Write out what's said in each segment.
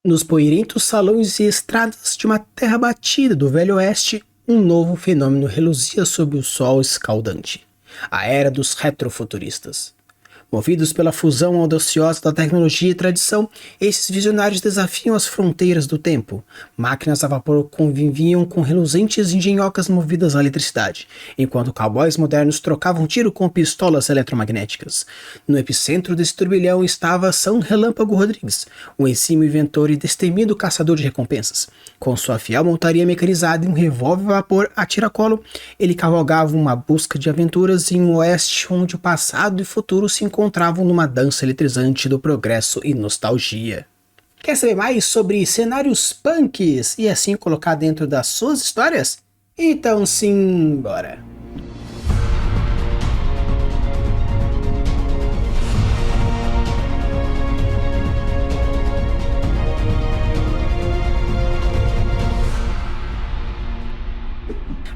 Nos poeirentos salões e estradas de uma terra batida do Velho Oeste, um novo fenômeno reluzia sob o sol escaldante. A era dos retrofuturistas. Movidos pela fusão audaciosa da tecnologia e tradição, esses visionários desafiam as fronteiras do tempo. Máquinas a vapor conviviam com reluzentes engenhocas movidas à eletricidade, enquanto cowboys modernos trocavam tiro com pistolas eletromagnéticas. No epicentro desse turbilhão estava São Relâmpago Rodrigues, um exímio inventor e destemido caçador de recompensas. Com sua fiel montaria mecanizada e um revólver a vapor a tiracolo, ele cavalgava uma busca de aventuras em um oeste onde o passado e futuro se encontravam numa dança eletrizante do progresso e nostalgia. Quer saber mais sobre cenários punks e assim colocar dentro das suas histórias? Então sim, bora!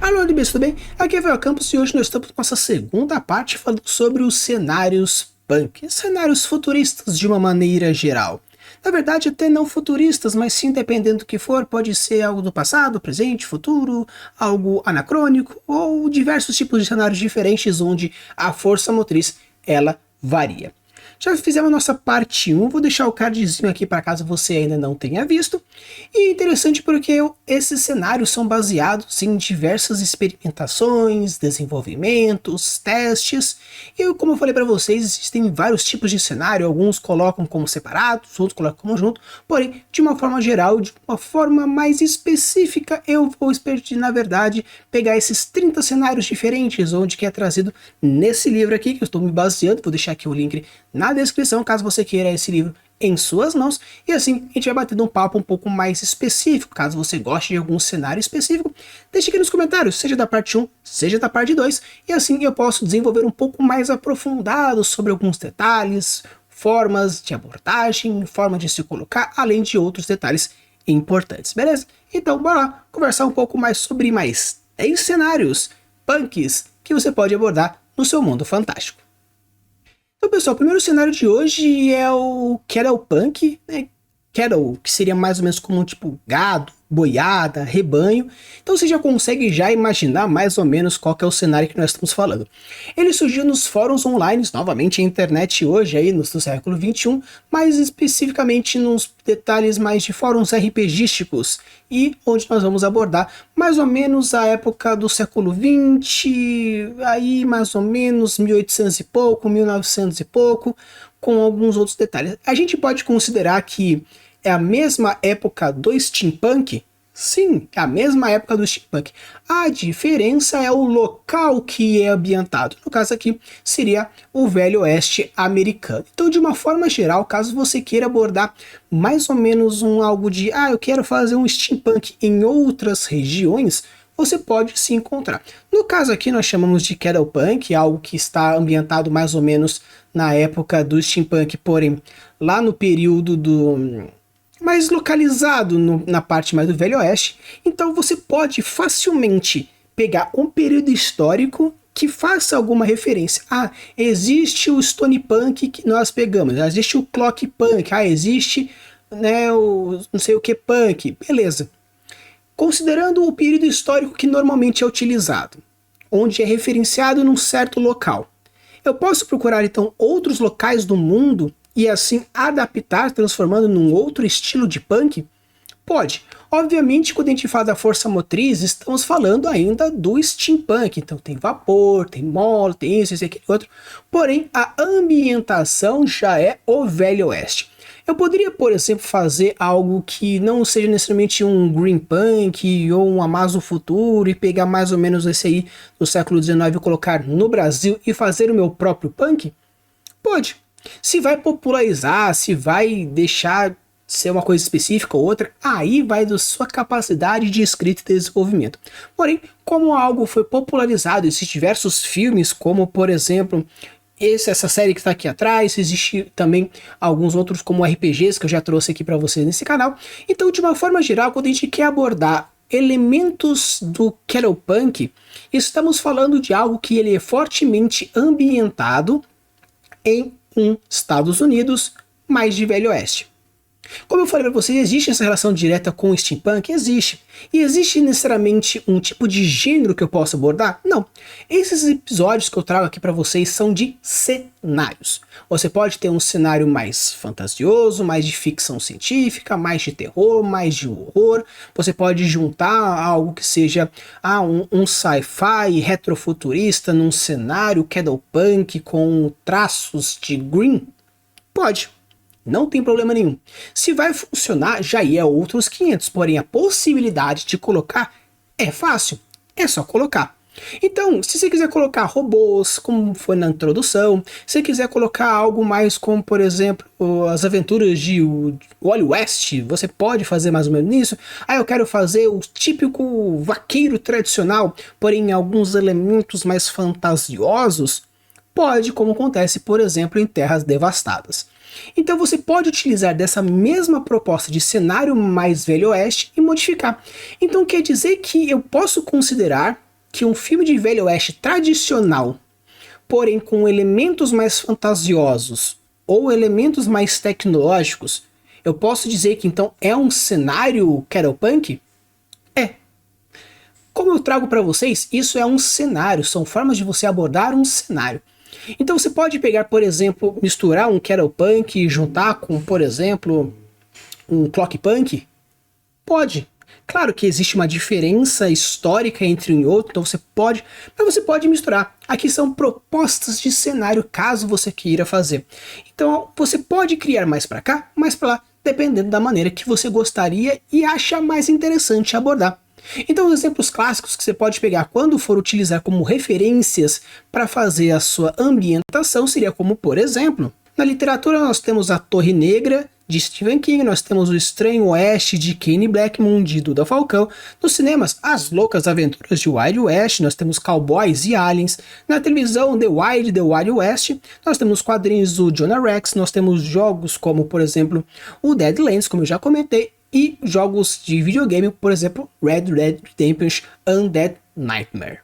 Alô, Libes, tudo bem? Aqui é Rafael Campos e hoje nós estamos com essa segunda parte falando sobre os cenários punk, cenários futuristas de uma maneira geral. Na verdade, até não futuristas, mas sim, dependendo do que for, pode ser algo do passado, presente, futuro, algo anacrônico ou diversos tipos de cenários diferentes onde a força motriz, ela varia. Já fizemos a nossa parte 1, vou deixar o cardzinho aqui para caso você ainda não tenha visto. E é interessante porque esses cenários são baseados em diversas experimentações, desenvolvimentos, testes. E como eu falei para vocês, existem vários tipos de cenário, alguns colocam como separados, outros colocam como junto. Porém, de uma forma geral, de uma forma mais específica, eu vou, na verdade, pegar esses 30 cenários diferentes, onde que é trazido nesse livro aqui, que eu estou me baseando, vou deixar aqui o link na descrição, caso você queira esse livro em suas mãos, e assim a gente vai batendo um papo um pouco mais específico. Caso você goste de algum cenário específico, deixe aqui nos comentários, seja da parte 1, seja da parte 2, e assim eu posso desenvolver um pouco mais aprofundado sobre alguns detalhes, formas de abordagem, forma de se colocar, além de outros detalhes importantes, beleza? Então bora lá conversar um pouco mais sobre mais 10 cenários punks que você pode abordar no seu mundo fantástico. Então, pessoal, o primeiro cenário de hoje é o Cattle Punk, né? Cattle, que seria mais ou menos como tipo gado, boiada, rebanho. Então você já consegue já imaginar mais ou menos qual que é o cenário que nós estamos falando. Ele surgiu nos fóruns online, novamente a internet hoje, aí no século XXI, mais especificamente nos detalhes mais de fóruns RPGísticos, e onde nós vamos abordar mais ou menos a época do século XX, aí mais ou menos 1800 e pouco, 1900 e pouco, com alguns outros detalhes. A gente pode considerar que é a mesma época do steampunk? Sim, é a mesma época do steampunk. A diferença é o local que é ambientado. No caso aqui, seria o Velho Oeste americano. Então, de uma forma geral, caso você queira abordar mais ou menos algo de eu quero fazer um steampunk em outras regiões, você pode se encontrar. No caso aqui, nós chamamos de Cattle Punk, algo que está ambientado mais ou menos na época do steampunk, porém, lá no período mais localizado na parte mais do Velho Oeste. Então você pode facilmente pegar um período histórico que faça alguma referência. Existe o Stone Punk que nós pegamos, existe o Clock Punk, existe, né, o não sei o que Punk, beleza. Considerando o período histórico que normalmente é utilizado, onde é referenciado num certo local, eu posso procurar então outros locais do mundo e assim adaptar, transformando num outro estilo de punk? Pode. Obviamente, quando a gente fala da força motriz, estamos falando ainda do steampunk. Então tem vapor, tem mola, tem isso, aquele outro. Porém, a ambientação já é o Velho Oeste. Eu poderia, por exemplo, fazer algo que não seja necessariamente um Green Punk ou um Amazon Futuro e pegar mais ou menos esse aí do século XIX e colocar no Brasil e fazer o meu próprio punk? Pode. Se vai popularizar, se vai deixar ser uma coisa específica ou outra, aí vai da sua capacidade de escrita e desenvolvimento. Porém, como algo foi popularizado, existem diversos filmes, como por exemplo essa série que está aqui atrás, existe também alguns outros como RPGs que eu já trouxe aqui para vocês nesse canal. Então, de uma forma geral, quando a gente quer abordar elementos do Cattle Punk, estamos falando de algo que ele é fortemente ambientado em Estados Unidos, mais de Velho Oeste. Como eu falei para você, existe essa relação direta com o steampunk? Existe. E existe necessariamente um tipo de gênero que eu possa abordar? Não. Esses episódios que eu trago aqui para vocês são de cenários. Você pode ter um cenário mais fantasioso, mais de ficção científica, mais de terror, mais de horror. Você pode juntar algo que seja um sci-fi retrofuturista num cenário Candlepunk com traços de green. Pode. Não tem problema nenhum. Se vai funcionar, já é outros 500, porém a possibilidade de colocar é fácil, é só colocar. Então, se você quiser colocar robôs, como foi na introdução, se você quiser colocar algo mais como, por exemplo, as aventuras de Wally West, você pode fazer mais ou menos isso. Eu quero fazer o típico vaqueiro tradicional, porém alguns elementos mais fantasiosos. Pode, como acontece, por exemplo, em Terras Devastadas. Então você pode utilizar dessa mesma proposta de cenário mais Velho Oeste e modificar. Então quer dizer que eu posso considerar que um filme de Velho Oeste tradicional, porém com elementos mais fantasiosos ou elementos mais tecnológicos, eu posso dizer que então é um cenário Candlepunk? É. Como eu trago para vocês, isso é um cenário, são formas de você abordar um cenário. Então você pode pegar, por exemplo, misturar um Candlepunk e juntar com, por exemplo, um Clockpunk? Pode. Claro que existe uma diferença histórica entre um e outro, então você pode, mas você pode misturar. Aqui são propostas de cenário caso você queira fazer. Então você pode criar mais para cá, mais para lá, dependendo da maneira que você gostaria e acha mais interessante abordar. Então, os exemplos clássicos que você pode pegar quando for utilizar como referências para fazer a sua ambientação seria como, por exemplo, na literatura nós temos A Torre Negra, de Stephen King, nós temos O Estranho Oeste, de Kane Blackmon, de Duda Falcão. Nos cinemas, As Loucas Aventuras de Wild West, nós temos Cowboys e Aliens. Na televisão, The Wild West, nós temos quadrinhos do Jonah Rex, nós temos jogos como, por exemplo, o Deadlands, como eu já comentei, e jogos de videogame, por exemplo, Red Dead Redemption Undead Nightmare.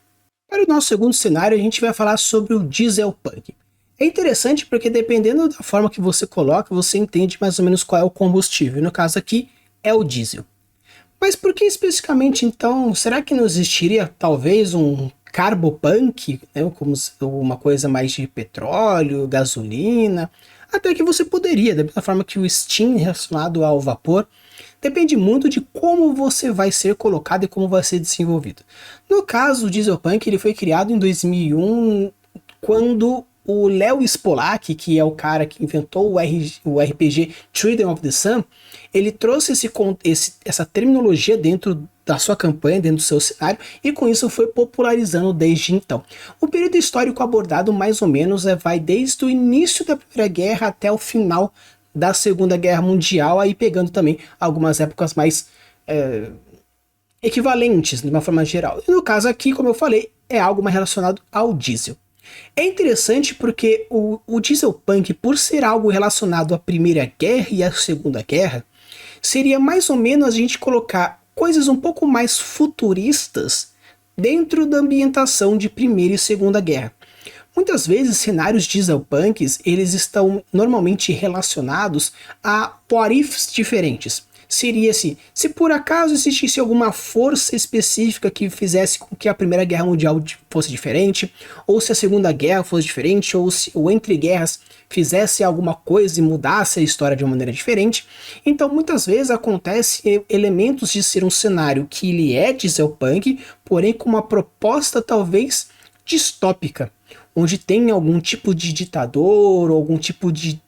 Para o nosso segundo cenário, a gente vai falar sobre o Dieselpunk. É interessante porque dependendo da forma que você coloca, você entende mais ou menos qual é o combustível. No caso aqui, é o diesel. Mas por que especificamente, então, será que não existiria talvez um Carbopunk, né, como uma coisa mais de petróleo, gasolina? Até que você poderia, da mesma forma que o steam relacionado ao vapor, depende muito de como você vai ser colocado e como vai ser desenvolvido. No caso, o Dieselpunk ele foi criado em 2001, quando o Léo Spolak, que é o cara que inventou o RPG Children of the Sun, ele trouxe essa terminologia dentro da sua campanha, dentro do seu cenário, e com isso foi popularizando desde então. O período histórico abordado mais ou menos vai desde o início da Primeira Guerra até o final da Segunda Guerra Mundial, aí pegando também algumas épocas mais equivalentes, de uma forma geral. E no caso aqui, como eu falei, é algo mais relacionado ao diesel. É interessante porque o Dieselpunk, por ser algo relacionado à Primeira Guerra e à Segunda Guerra, seria mais ou menos a gente colocar coisas um pouco mais futuristas dentro da ambientação de Primeira e Segunda Guerra. Muitas vezes cenários dieselpunks eles estão normalmente relacionados a what ifs diferentes. Seria assim, se por acaso existisse alguma força específica que fizesse com que a Primeira Guerra Mundial fosse diferente, ou se a Segunda Guerra fosse diferente, ou se o Entre Guerras fizesse alguma coisa e mudasse a história de uma maneira diferente. Então muitas vezes acontece elementos de ser um cenário que ele é dieselpunk, porém com uma proposta talvez distópica, onde tem algum tipo de ditador, ou algum tipo de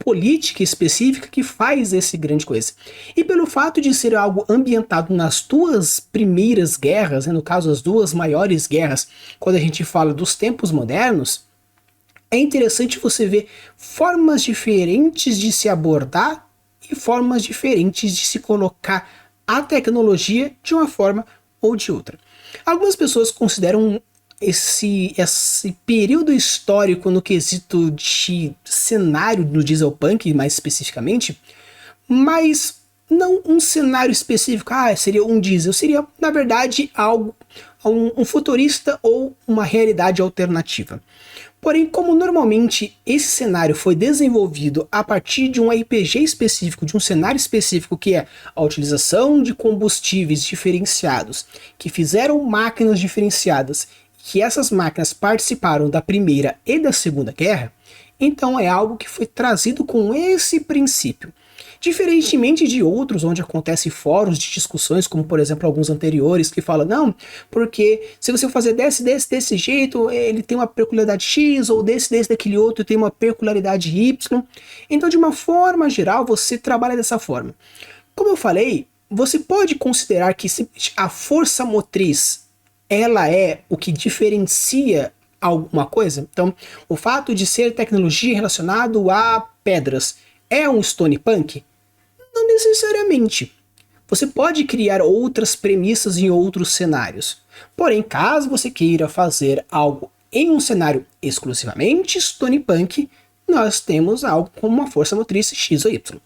política específica que faz esse grande coisa. E pelo fato de ser algo ambientado nas duas primeiras guerras, no caso as duas maiores guerras, quando a gente fala dos tempos modernos, é interessante você ver formas diferentes de se abordar e formas diferentes de se colocar a tecnologia de uma forma ou de outra. Algumas pessoas consideram esse período histórico no quesito de cenário do dieselpunk, mais especificamente, mais não um cenário específico, seria um diesel, seria, na verdade, algo, um futurista ou uma realidade alternativa. Porém, como normalmente esse cenário foi desenvolvido a partir de um RPG específico, de um cenário específico, que é a utilização de combustíveis diferenciados, que fizeram máquinas diferenciadas, que essas máquinas participaram da Primeira e da Segunda Guerra, então é algo que foi trazido com esse princípio. Diferentemente de outros, onde acontecem fóruns de discussões, como por exemplo alguns anteriores, que falam, não, porque se você fazer desse jeito, ele tem uma peculiaridade X, ou desse daquele outro tem uma peculiaridade Y. Então, de uma forma geral, você trabalha dessa forma. Como eu falei, você pode considerar que a força motriz, ela é o que diferencia alguma coisa. Então, o fato de ser tecnologia relacionado a pedras é um Stone Punk? Não necessariamente. Você pode criar outras premissas em outros cenários. Porém, caso você queira fazer algo em um cenário exclusivamente Stone Punk, nós temos algo como uma força motriz X ou Y.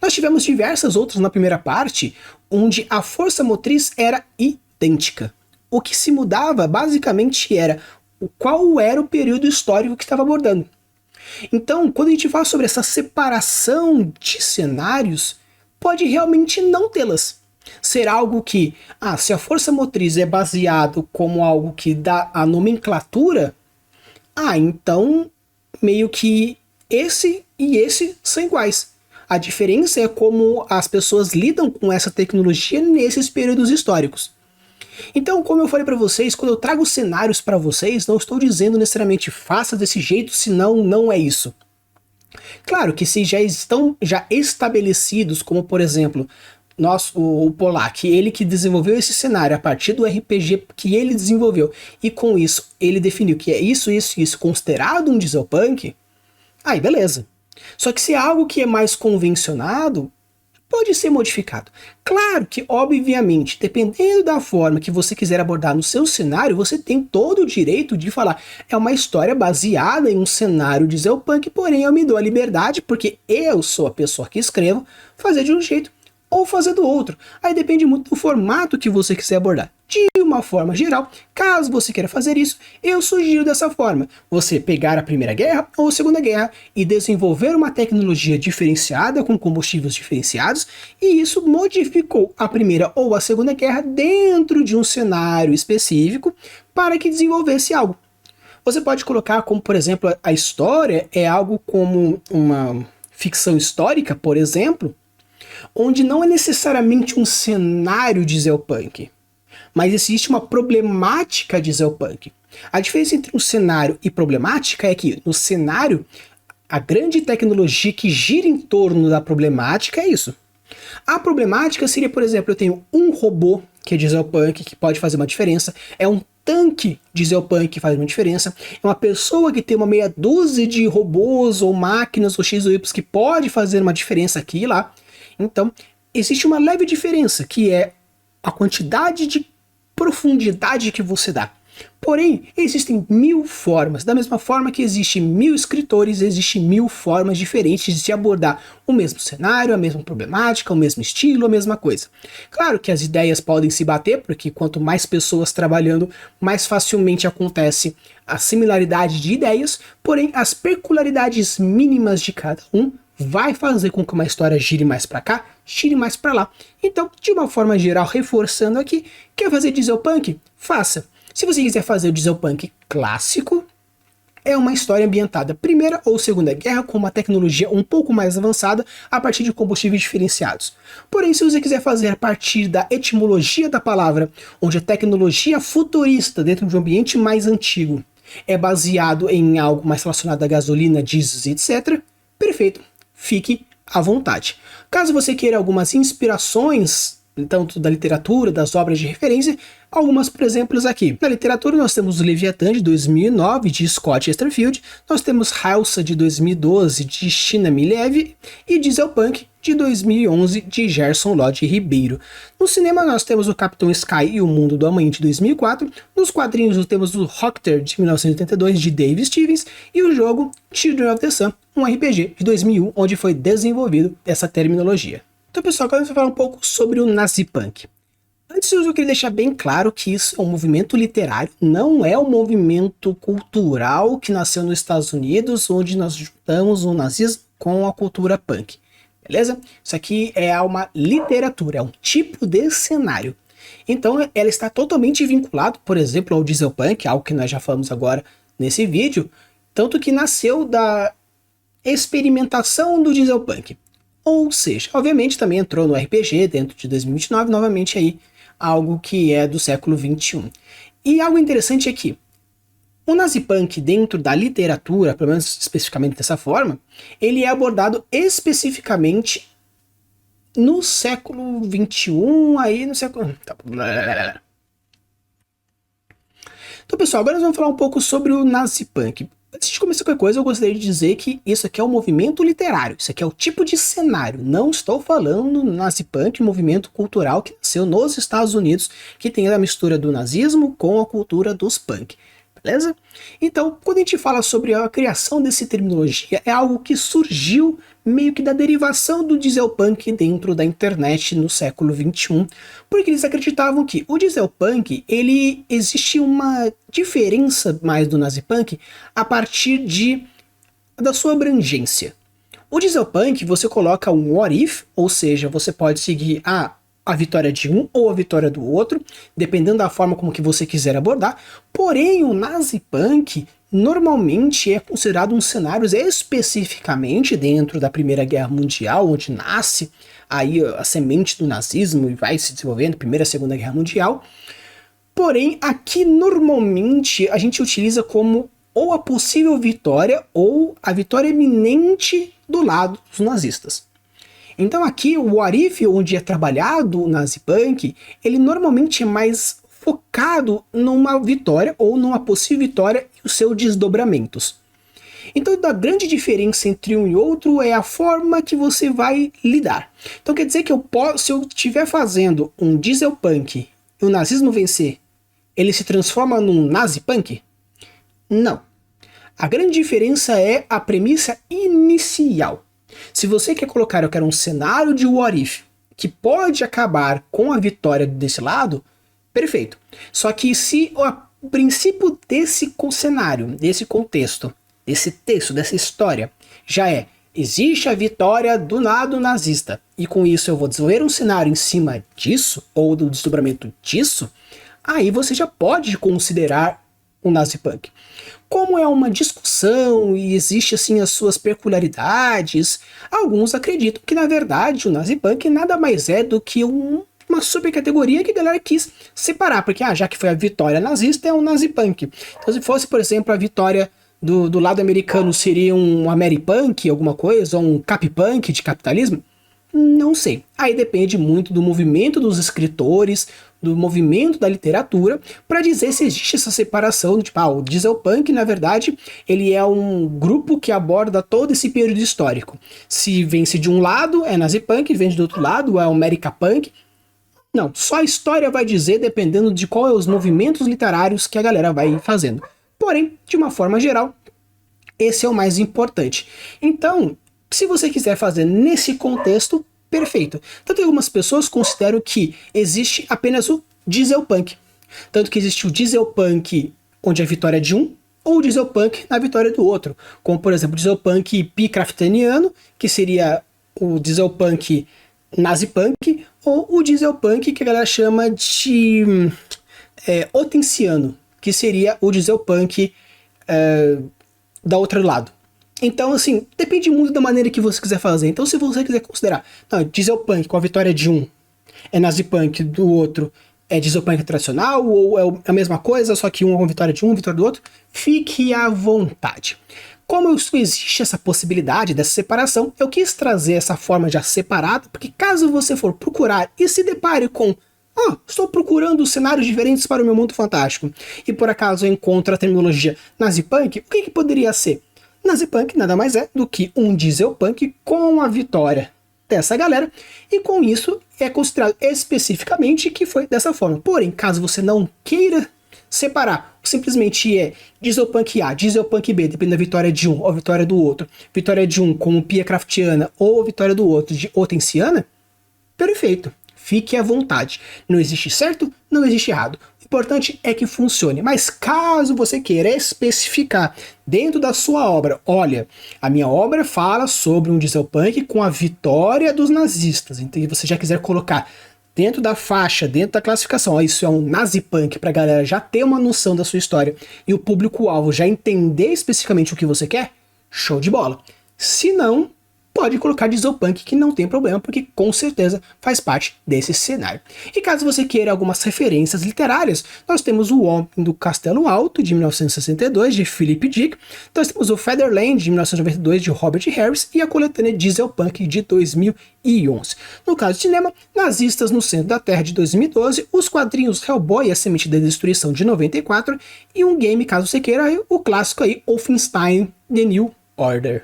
Nós tivemos diversas outras na primeira parte, onde a força motriz era idêntica. O que se mudava basicamente era qual era o período histórico que estava abordando. Então, quando a gente fala sobre essa separação de cenários, pode realmente não tê-las. Ser algo que, se a força motriz é baseado como algo que dá a nomenclatura, então meio que esse e esse são iguais. A diferença é como as pessoas lidam com essa tecnologia nesses períodos históricos. Então, como eu falei para vocês, quando eu trago cenários para vocês, não estou dizendo necessariamente faça desse jeito, senão não é isso. Claro que se já estão estabelecidos, como por exemplo, o Polak, ele que desenvolveu esse cenário a partir do RPG que ele desenvolveu, e com isso ele definiu que é isso, considerado um dieselpunk, aí beleza. Só que se é algo que é mais convencionado, pode ser modificado. Claro que, obviamente, dependendo da forma que você quiser abordar no seu cenário, você tem todo o direito de falar, é uma história baseada em um cenário dieselpunk, porém eu me dou a liberdade, porque eu sou a pessoa que escrevo, fazer de um jeito ou fazer do outro. Aí depende muito do formato que você quiser abordar. De uma forma geral, caso você queira fazer isso, eu sugiro dessa forma. Você pegar a Primeira Guerra ou a Segunda Guerra e desenvolver uma tecnologia diferenciada com combustíveis diferenciados, e isso modificou a Primeira ou a Segunda Guerra dentro de um cenário específico para que desenvolvesse algo. Você pode colocar como, por exemplo, a história é algo como uma ficção histórica, por exemplo, onde não é necessariamente um cenário dieselpunk, mas existe uma problemática dieselpunk. A diferença entre um cenário e problemática é que no cenário, a grande tecnologia que gira em torno da problemática é isso. A problemática seria, por exemplo, eu tenho um robô que é dieselpunk, que pode fazer uma diferença, é um tanque dieselpunk que faz uma diferença, é uma pessoa que tem uma meia dúzia de robôs ou máquinas ou X ou Y que pode fazer uma diferença aqui e lá. Então, existe uma leve diferença, que é a quantidade de profundidade que você dá. Porém, existem 1000 formas. Da mesma forma que existem 1000 escritores, existem 1000 formas diferentes de se abordar o mesmo cenário, a mesma problemática, o mesmo estilo, a mesma coisa. Claro que as ideias podem se bater, porque quanto mais pessoas trabalhando, mais facilmente acontece a similaridade de ideias, porém as peculiaridades mínimas de cada um vai fazer com que uma história gire mais para cá, gire mais para lá. Então, de uma forma geral, reforçando aqui, quer fazer dieselpunk? Faça. Se você quiser fazer o dieselpunk clássico, é uma história ambientada Primeira ou Segunda Guerra com uma tecnologia um pouco mais avançada a partir de combustíveis diferenciados. Porém, se você quiser fazer a partir da etimologia da palavra, onde a tecnologia futurista dentro de um ambiente mais antigo é baseado em algo mais relacionado a gasolina, diesel, etc., perfeito. Fique à vontade. Caso você queira algumas inspirações, tanto da literatura, das obras de referência, algumas, por exemplo, aqui. Na literatura nós temos o Leviathan de 2009, de Scott Chesterfield, nós temos Halsa de 2012, de China Milev, e Dieselpunk de 2011, de Gerson Lodge Ribeiro. No cinema nós temos o Capitão Sky e o Mundo do Amanhã de 2004, nos quadrinhos nós temos o Rocketer de 1982, de Dave Stevens, e o jogo Children of the Sun, um RPG de 2001, onde foi desenvolvido essa terminologia. Então, pessoal, agora a gente vai falar um pouco sobre o Nazipunk. Antes, eu queria deixar bem claro que isso é um movimento literário, não é um movimento cultural que nasceu nos Estados Unidos, onde nós juntamos o nazismo com a cultura punk. Beleza? Isso aqui é uma literatura, é um tipo de cenário. Então, ela está totalmente vinculada, por exemplo, ao dieselpunk, algo que nós já falamos agora nesse vídeo, tanto que nasceu da experimentação do dieselpunk. Ou seja, obviamente também entrou no RPG dentro de 2029, novamente aí, algo que é do século 21. E algo interessante é que o nazipunk dentro da literatura, pelo menos especificamente dessa forma, ele é abordado especificamente no século 21, aí no século... Então, pessoal, agora nós vamos falar um pouco sobre o nazipunk. Antes de começar qualquer coisa, eu gostaria de dizer que isso aqui é um movimento literário, isso aqui é o tipo de cenário. Não estou falando nazipunk, movimento cultural que nasceu nos Estados Unidos, que tem a mistura do nazismo com a cultura dos punk. Beleza? Então, quando a gente fala sobre a criação dessa terminologia, é algo que surgiu meio que da derivação do dieselpunk dentro da internet no século 21, porque eles acreditavam que o dieselpunk, ele existe uma diferença mais do nazipunk a partir da sua abrangência. O dieselpunk, você coloca um what if, ou seja, você pode seguir a vitória de um ou a vitória do outro, dependendo da forma como que você quiser abordar. Porém, o nazipunk normalmente é considerado um cenário especificamente dentro da Primeira Guerra Mundial, onde nasce aí a semente do nazismo e vai se desenvolvendo, Primeira e Segunda Guerra Mundial. Porém, aqui normalmente a gente utiliza como ou a possível vitória ou a vitória iminente do lado dos nazistas. Então aqui o what if, onde é trabalhado o nazipunk, ele normalmente é mais focado numa vitória ou numa possível vitória e os seus desdobramentos. Então a grande diferença entre um e outro é a forma que você vai lidar. Então quer dizer que se eu estiver fazendo um dieselpunk e o nazismo vencer, ele se transforma num nazipunk? Não. A grande diferença é a premissa inicial. Se você quer colocar, eu quero um cenário de what if que pode acabar com a vitória desse lado, perfeito. Só que se o princípio desse cenário, desse contexto, desse texto, dessa história, já existe a vitória do lado nazista, e com isso eu vou desenvolver um cenário em cima disso, ou do desdobramento disso, aí você já pode considerar um nazipunk. Como é uma discussão e existe assim as suas peculiaridades, alguns acreditam que na verdade o nazipunk nada mais é do que uma supercategoria que a galera quis separar, porque já que foi a vitória nazista é um nazipunk. Então se fosse, por exemplo, a vitória do lado americano seria um ameripunk, alguma coisa, ou um cappunk de capitalismo, não sei. Aí depende muito do movimento dos escritores, do movimento da literatura, para dizer se existe essa separação, tipo, o dieselpunk, na verdade, ele é um grupo que aborda todo esse período histórico. Se vence de um lado, é nazipunk, vence do outro lado, é americapunk. Não, só a história vai dizer, dependendo de qual é os movimentos literários que a galera vai fazendo. Porém, de uma forma geral, esse é o mais importante. Então, se você quiser fazer nesse contexto, perfeito. Tanto que algumas pessoas consideram que existe apenas o dieselpunk. Tanto que existe o dieselpunk onde a vitória é de um, ou o dieselpunk na vitória do outro. Como, por exemplo, o dieselpunk pi-krafteniano, que seria o dieselpunk nazipunk, ou o dieselpunk que a galera chama de otensiano, que seria o dieselpunk da outro lado. Então, assim, depende muito da maneira que você quiser fazer. Então, se você quiser considerar, dieselpunk com a vitória de um é nazipunk, do outro é dieselpunk tradicional, ou é a mesma coisa, só que um com a vitória de um, vitória do outro, fique à vontade. Como existe essa possibilidade dessa separação, eu quis trazer essa forma já separada, porque caso você for procurar e se depare com estou procurando cenários diferentes para o meu mundo fantástico, e por acaso eu encontro a terminologia nazipunk, o que poderia ser? Nazipunk nada mais é do que um dieselpunk com a vitória dessa galera, e com isso é considerado especificamente que foi dessa forma. Porém, caso você não queira separar, simplesmente dieselpunk A, dieselpunk B, dependendo da vitória de um ou vitória do outro, vitória de um como pia craftiana ou vitória do outro de otensiana, Perfeito, fique à vontade. Não existe certo, não existe errado. O importante é que funcione. Mas caso você queira especificar dentro da sua obra, olha, a minha obra fala sobre um dieselpunk com a vitória dos nazistas. Então, se você já quiser colocar dentro da faixa, dentro da classificação, ó, isso é um nazipunk, pra galera já ter uma noção da sua história e o público-alvo já entender especificamente o que você quer, show de bola. Se não, pode colocar dieselpunk que não tem problema, porque com certeza faz parte desse cenário. E caso você queira algumas referências literárias, nós temos o Homem do Castelo Alto, de 1962, de Philip Dick, nós temos o Featherland, de 1992, de Robert Harris, e a coletânea Dieselpunk, de 2011. No caso de cinema, Nazistas no Centro da Terra, de 2012, os quadrinhos Hellboy e a Semente da Destruição, de 94, e um game, caso você queira, o clássico aí, Wolfenstein The New Order.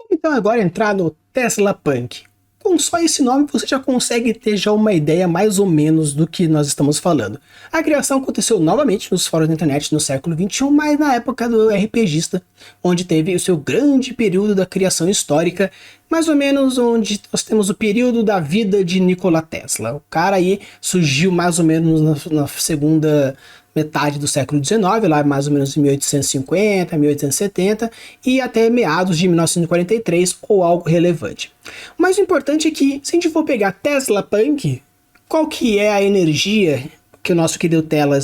Então agora entrar no Tesla Punk. Com só esse nome você já consegue ter já uma ideia mais ou menos do que nós estamos falando. A criação aconteceu novamente nos fóruns da internet no século XXI, mas na época do RPGista, onde teve o seu grande período da criação histórica, mais ou menos onde nós temos o período da vida de Nikola Tesla. O cara aí surgiu mais ou menos na segunda metade do século XIX, lá mais ou menos em 1850, 1870 e até meados de 1943 ou algo relevante. Mas o importante é que, se a gente for pegar Tesla Punk, qual que é a energia que o nosso querido Tesla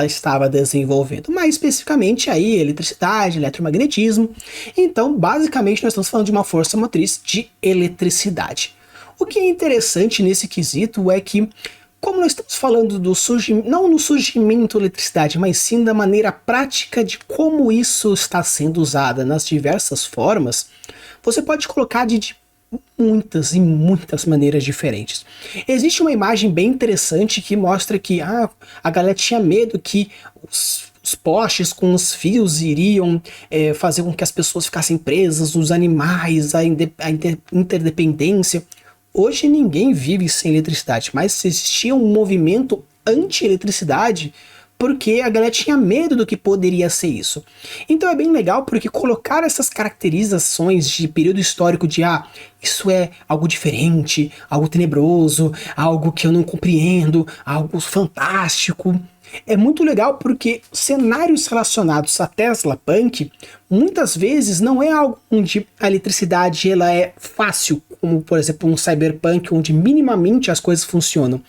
estava desenvolvendo? Mais especificamente aí, eletricidade, eletromagnetismo. Então, basicamente, nós estamos falando de uma força motriz de eletricidade. O que é interessante nesse quesito é que, como nós estamos falando do surgimento, não no surgimento da eletricidade, mas sim da maneira prática de como isso está sendo usada nas diversas formas, você pode colocar de muitas e muitas maneiras diferentes. Existe uma imagem bem interessante que mostra que a galera tinha medo que os postes com os fios iriam fazer com que as pessoas ficassem presas, os animais, a interdependência. Hoje ninguém vive sem eletricidade, mas existia um movimento anti-eletricidade porque a galera tinha medo do que poderia ser isso. Então é bem legal porque colocar essas caracterizações de período histórico de isso é algo diferente, algo tenebroso, algo que eu não compreendo, algo fantástico. É muito legal porque cenários relacionados a Tesla Punk muitas vezes não é algo onde a eletricidade ela é fácil, como por exemplo um cyberpunk onde minimamente as coisas funcionam,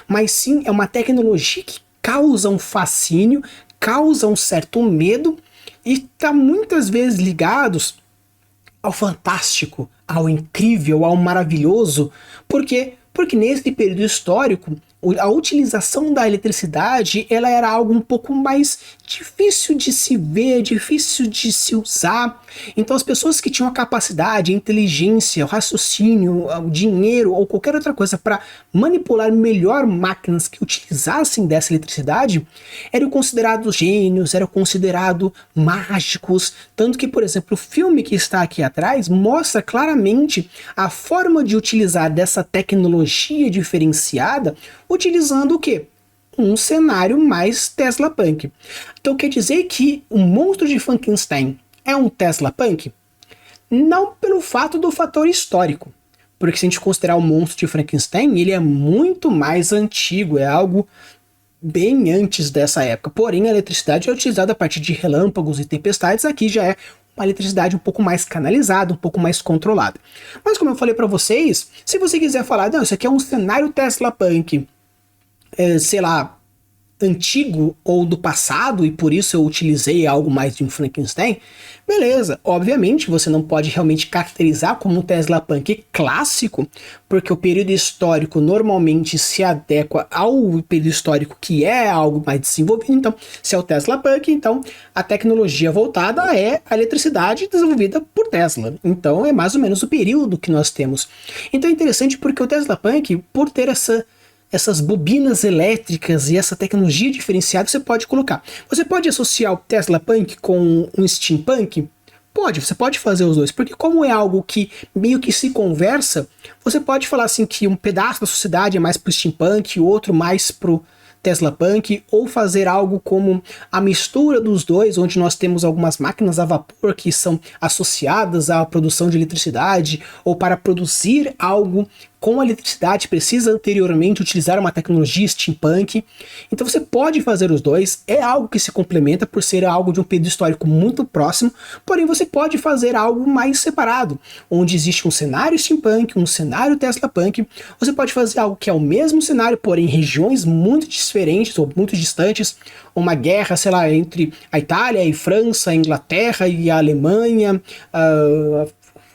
mas sim é uma tecnologia que causa um fascínio, causa um certo medo e está muitas vezes ligados ao fantástico, ao incrível, ao maravilhoso. Por quê? Porque nesse período histórico a utilização da eletricidade ela era algo um pouco mais difícil de se ver, difícil de se usar. Então as pessoas que tinham a capacidade, a inteligência, o raciocínio, o dinheiro ou qualquer outra coisa para manipular melhor máquinas que utilizassem dessa eletricidade eram considerados gênios, eram considerados mágicos. Tanto que, por exemplo, o filme que está aqui atrás mostra claramente a forma de utilizar dessa tecnologia diferenciada utilizando o quê? Um cenário mais Tesla Punk. Então quer dizer que o monstro de Frankenstein é um Tesla Punk? Não pelo fato do fator histórico. Porque se a gente considerar o monstro de Frankenstein, ele é muito mais antigo, é algo bem antes dessa época. Porém, a eletricidade é utilizada a partir de relâmpagos e tempestades, aqui já é uma eletricidade um pouco mais canalizada, um pouco mais controlada. Mas como eu falei para vocês, se você quiser falar, não, isso aqui é um cenário Tesla Punk, sei lá, antigo ou do passado, e por isso eu utilizei algo mais de um Frankenstein, beleza. Obviamente você não pode realmente caracterizar como um Tesla Punk clássico, porque o período histórico normalmente se adequa ao período histórico que é algo mais desenvolvido. Então, se é o Tesla Punk, então a tecnologia voltada é a eletricidade desenvolvida por Tesla. Então é mais ou menos o período que nós temos. Então é interessante porque o Tesla Punk, por ter essas bobinas elétricas e essa tecnologia diferenciada, você pode colocar. Você pode associar o Tesla Punk com um Steampunk? Pode, você pode fazer os dois, porque como é algo que meio que se conversa, você pode falar assim que um pedaço da sociedade é mais pro Steampunk, o outro mais pro Tesla Punk, ou fazer algo como a mistura dos dois, onde nós temos algumas máquinas a vapor que são associadas à produção de eletricidade, ou para produzir algo com a eletricidade precisa anteriormente utilizar uma tecnologia steampunk. Então você pode fazer os dois, é algo que se complementa por ser algo de um período histórico muito próximo, porém você pode fazer algo mais separado, onde existe um cenário steampunk, um cenário Tesla Punk. Você pode fazer algo que é o mesmo cenário, porém em regiões muito diferentes ou muito distantes, uma guerra, sei lá, entre a Itália e França, a Inglaterra e a Alemanha,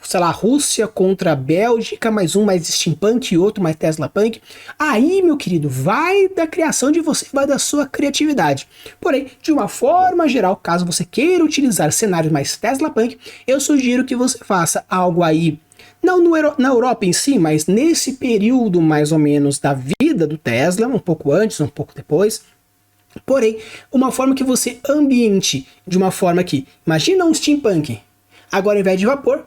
sei lá, Rússia contra a Bélgica, mais um mais steampunk e outro mais Tesla Punk. Aí, meu querido, vai da criação de você, vai da sua criatividade. Porém, de uma forma geral, caso você queira utilizar cenários mais Tesla Punk, eu sugiro que você faça algo aí, não na Europa em si, mas nesse período mais ou menos da vida do Tesla, um pouco antes, um pouco depois. Porém, uma forma que você ambiente de uma forma que, imagina um steampunk, agora ao invés de vapor,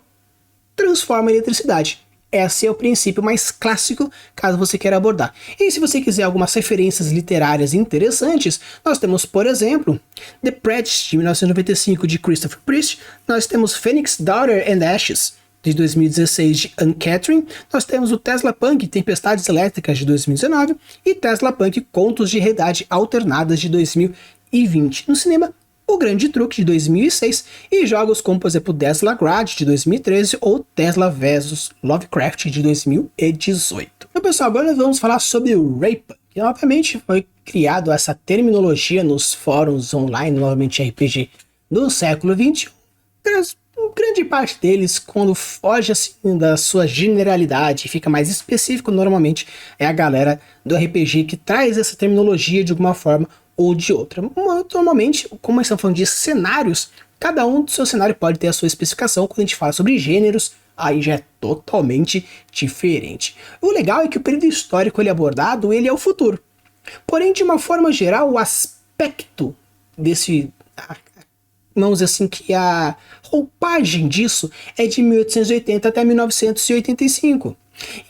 transforma em eletricidade. Esse é o princípio mais clássico, caso você queira abordar. E se você quiser algumas referências literárias interessantes, nós temos, por exemplo, The Predators, de 1995, de Christopher Priest. Nós temos Phoenix, Daughter and Ashes, de 2016, de Anne Catherine. Nós temos o Tesla Punk, Tempestades Elétricas, de 2019. E Tesla Punk, Contos de Realidade Alternadas, de 2020. No cinema, O Grande Truque, de 2006, e jogos como, por exemplo, Tesla Grad, de 2013, ou Tesla vs Lovecraft, de 2018. Então, pessoal, agora nós vamos falar sobre o Ray-Punk, que obviamente foi criado essa terminologia nos fóruns online, novamente RPG, no século XXI. Grande parte deles, quando foge assim da sua generalidade e fica mais específico, normalmente é a galera do RPG que traz essa terminologia de alguma forma ou de outra. Normalmente, como estamos falando de cenários, cada um do seu cenário pode ter a sua especificação. Quando a gente fala sobre gêneros, aí já é totalmente diferente. O legal é que o período histórico ele abordado, ele é o futuro. Porém, de uma forma geral, o aspecto desse, vamos dizer assim, que a roupagem disso é de 1880 até 1985.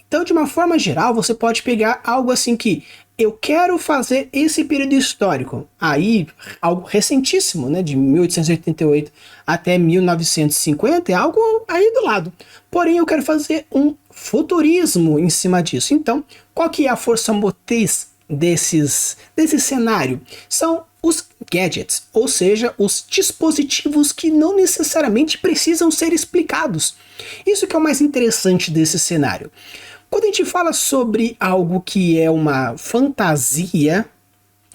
Então, de uma forma geral, você pode pegar algo assim que eu quero fazer esse período histórico, aí algo recentíssimo, né, de 1888 até 1950, é algo aí do lado. Porém, eu quero fazer um futurismo em cima disso. Então, qual que é a força motriz desse cenário? São os gadgets, ou seja, os dispositivos que não necessariamente precisam ser explicados. Isso que é o mais interessante desse cenário. Quando a gente fala sobre algo que é uma fantasia,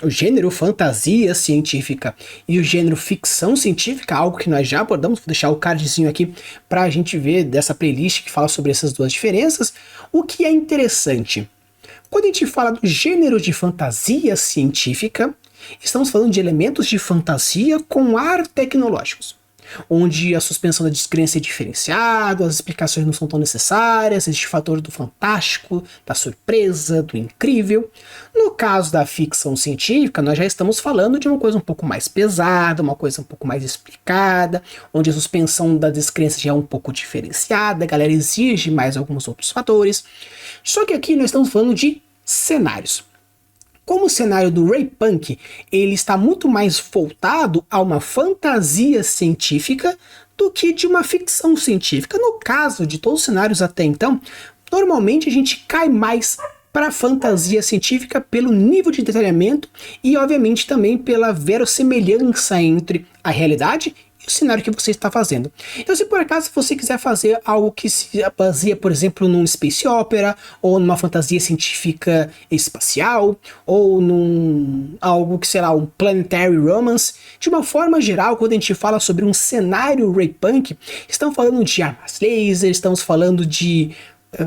o gênero fantasia científica e o gênero ficção científica, algo que nós já abordamos, vou deixar o cardzinho aqui para a gente ver dessa playlist que fala sobre essas duas diferenças. O que é interessante? Quando a gente fala do gênero de fantasia científica, estamos falando de elementos de fantasia com ar tecnológicos, onde a suspensão da descrença é diferenciada, as explicações não são tão necessárias, existe o fator do fantástico, da surpresa, do incrível. No caso da ficção científica, nós já estamos falando de uma coisa um pouco mais pesada, uma coisa um pouco mais explicada, onde a suspensão da descrença já é um pouco diferenciada, a galera exige mais alguns outros fatores. Só que aqui nós estamos falando de cenários. Como o cenário do Ray-Punk, ele está muito mais voltado a uma fantasia científica do que de uma ficção científica. No caso de todos os cenários até então, normalmente a gente cai mais para a fantasia científica pelo nível de detalhamento e, obviamente, também pela verossemelhança entre a realidade o cenário que você está fazendo. Então, se por acaso você quiser fazer algo que se baseia, por exemplo, num space opera, ou numa fantasia científica espacial, ou num algo que será um planetary romance, de uma forma geral, quando a gente fala sobre um cenário Ray-Punk, estamos falando de armas laser, estamos falando de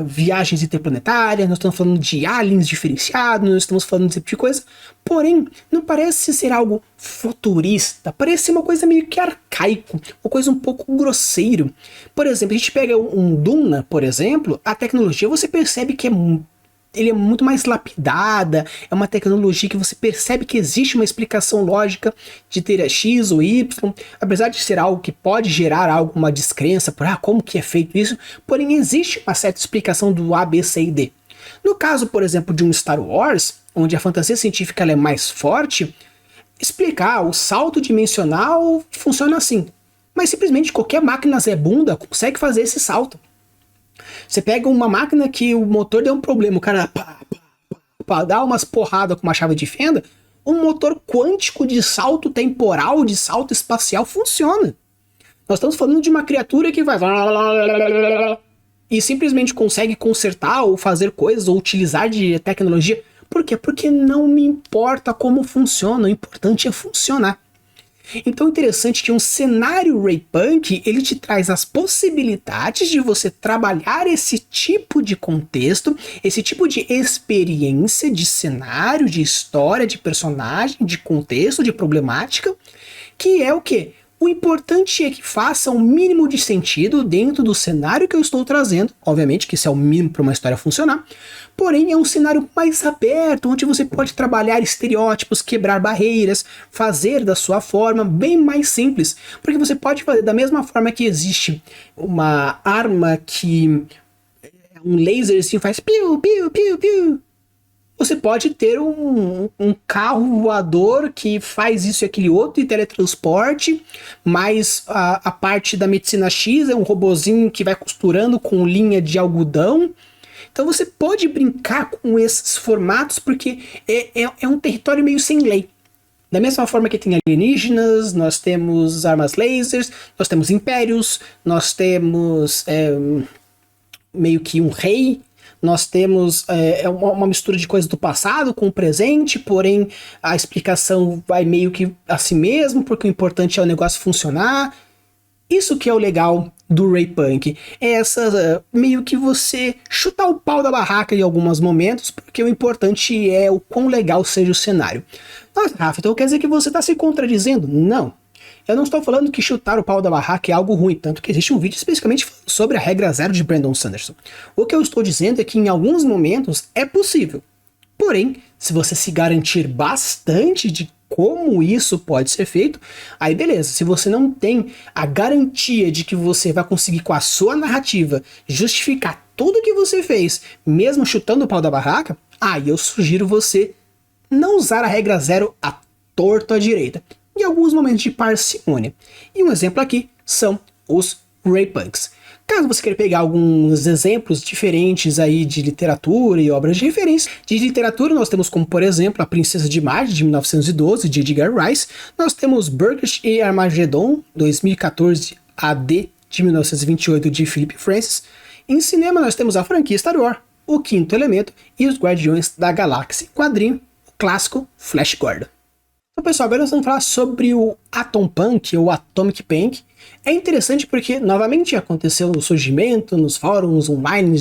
viagens interplanetárias, nós estamos falando de aliens diferenciados, nós estamos falando desse tipo de coisa, porém, não parece ser algo futurista, parece ser uma coisa meio que arcaico, uma coisa um pouco grosseiro. Por exemplo, a gente pega um Duna, por exemplo, a tecnologia você percebe que ele é muito mais lapidada, é uma tecnologia que você percebe que existe uma explicação lógica de ter X ou Y, apesar de ser algo que pode gerar alguma descrença por como que é feito isso, porém existe uma certa explicação do A, B, C e D. No caso, por exemplo, de um Star Wars, onde a fantasia científica ela é mais forte, explicar o salto dimensional funciona assim, mas simplesmente qualquer máquina Zé Bunda consegue fazer esse salto. Você pega uma máquina que o motor deu um problema, o cara dá umas porradas com uma chave de fenda, um motor quântico de salto temporal, de salto espacial, funciona. Nós estamos falando de uma criatura que vai e simplesmente consegue consertar ou fazer coisas ou utilizar de tecnologia. Por quê? Porque não me importa como funciona, o importante é funcionar. Então é interessante que um cenário Ray-Punk, ele te traz as possibilidades de você trabalhar esse tipo de contexto, esse tipo de experiência de cenário, de história, de personagem, de contexto, de problemática, que é o quê? O importante é que faça o mínimo de sentido dentro do cenário que eu estou trazendo. Obviamente que isso é o mínimo para uma história funcionar. Porém, é um cenário mais aberto, onde você pode trabalhar estereótipos, quebrar barreiras, fazer da sua forma bem mais simples. Porque você pode fazer da mesma forma que existe uma arma que... um laser assim faz piu, piu, piu, piu. Você pode ter um carro voador que faz isso e aquele outro e teletransporte, mas a parte da medicina X é um robozinho que vai costurando com linha de algodão. Então você pode brincar com esses formatos porque é um território meio sem lei. Da mesma forma que tem alienígenas, nós temos armas lasers, nós temos impérios, nós temos meio que um rei. Nós temos uma mistura de coisas do passado com o presente, porém a explicação vai meio que a si mesmo, porque o importante é o negócio funcionar. Isso que é o legal do Ray-Punk. É essa meio que você chutar o pau da barraca em alguns momentos, porque o importante é o quão legal seja o cenário. Nossa, Rafa, então quer dizer que você está se contradizendo? Não. Eu não estou falando que chutar o pau da barraca é algo ruim, tanto que existe um vídeo especificamente sobre a regra zero de Brandon Sanderson. O que eu estou dizendo é que em alguns momentos é possível. Porém, se você se garantir bastante de como isso pode ser feito, aí beleza. Se você não tem a garantia de que você vai conseguir com a sua narrativa justificar tudo que você fez, mesmo chutando o pau da barraca, aí eu sugiro você não usar a regra zero à torto à direita. Em alguns momentos de parcimônia. E um exemplo aqui são os Ray-Punks. Caso você queira pegar alguns exemplos diferentes aí de literatura e obras de referência, de literatura nós temos como, por exemplo, A Princesa de Marte, de 1912, de Edgar Rice. Nós temos Burgers e Armageddon, 2014, AD, de 1928, de Philip Francis. Em cinema nós temos a franquia Star Wars, O Quinto Elemento e Os Guardiões da Galáxia. Quadrinho, o clássico Flash Gordon. Então, pessoal, agora nós vamos falar sobre o Atom Punk ou Atomic Punk. É interessante porque, novamente, aconteceu o surgimento nos fóruns online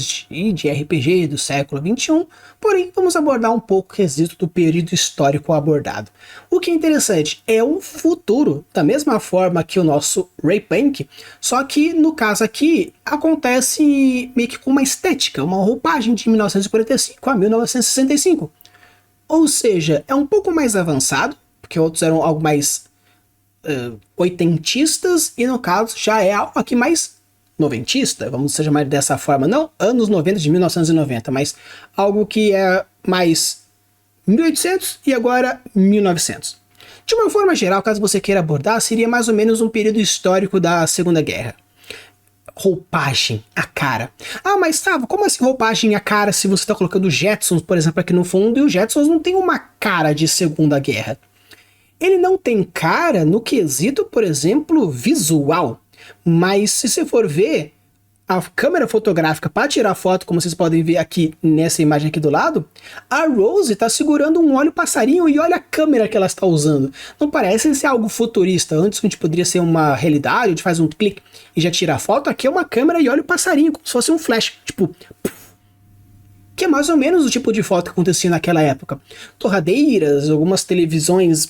de RPG do século XXI, porém, vamos abordar um pouco o quesito do período histórico abordado. O que é interessante é um futuro, da mesma forma que o nosso Ray-Punk, só que, no caso aqui, acontece meio que com uma estética, uma roupagem de 1945 a 1965. Ou seja, é um pouco mais avançado, porque outros eram algo mais oitentistas, e no caso já é algo aqui mais noventista, vamos chamar dessa forma, não anos 90 de 1990, mas algo que é mais 1800 e agora 1900. De uma forma geral, caso você queira abordar, seria mais ou menos um período histórico da Segunda Guerra. Roupagem, a cara. Ah, mas Tavo, como assim roupagem a cara se você está colocando Jetsons, por exemplo, aqui no fundo, e os Jetsons não tem uma cara de Segunda Guerra? Ele não tem cara no quesito, por exemplo, visual, mas se você for ver a câmera fotográfica para tirar foto, como vocês podem ver aqui nessa imagem aqui do lado, a Rose está segurando um óleo passarinho e olha a câmera que ela está usando. Não parece ser algo futurista, antes que a gente poderia ser uma realidade, a gente faz um clique e já tira a foto, aqui é uma câmera e olha o passarinho, como se fosse um flash, tipo... que é mais ou menos o tipo de foto que acontecia naquela época. Torradeiras, algumas televisões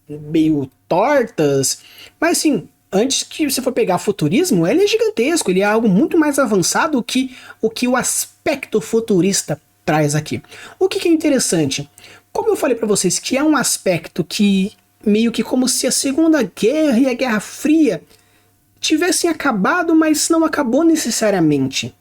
meio tortas, mas assim, antes que você for pegar futurismo, ele é gigantesco, ele é algo muito mais avançado que o aspecto futurista traz aqui. O que é interessante? Como eu falei para vocês que é um aspecto que meio que como se a Segunda Guerra e a Guerra Fria tivessem acabado, mas não acabou necessariamente.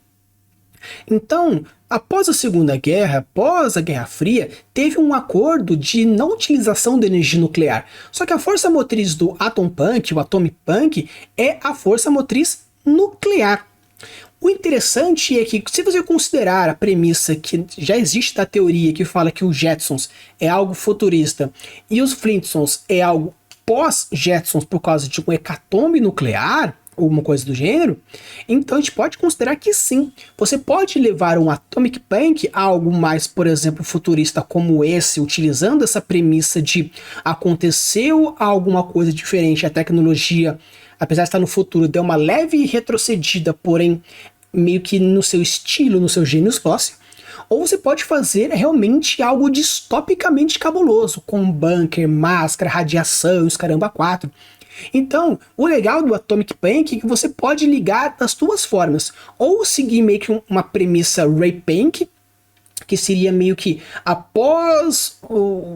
Então, após a Segunda Guerra, após a Guerra Fria, teve um acordo de não utilização de energia nuclear. Só que a força motriz do Atom Punk, o Atomic Punk, é a força motriz nuclear. O interessante é que, se você considerar a premissa que já existe da teoria que fala que os Jetsons é algo futurista e os Flintstones é algo pós-Jetsons por causa de um hecatombe nuclear, ou uma coisa do gênero, então a gente pode considerar que sim, você pode levar um Atomic Punk a algo mais, por exemplo, futurista como esse, utilizando essa premissa de aconteceu alguma coisa diferente, a tecnologia, apesar de estar no futuro, deu uma leve retrocedida, porém meio que no seu estilo, no seu gênio próximo. Ou você pode fazer realmente algo distopicamente cabuloso, com bunker, máscara, radiação e os caramba 4. Então, o legal do Atomic Punk é que você pode ligar das duas formas. Ou seguir meio que uma premissa Ray Punk, que seria meio que após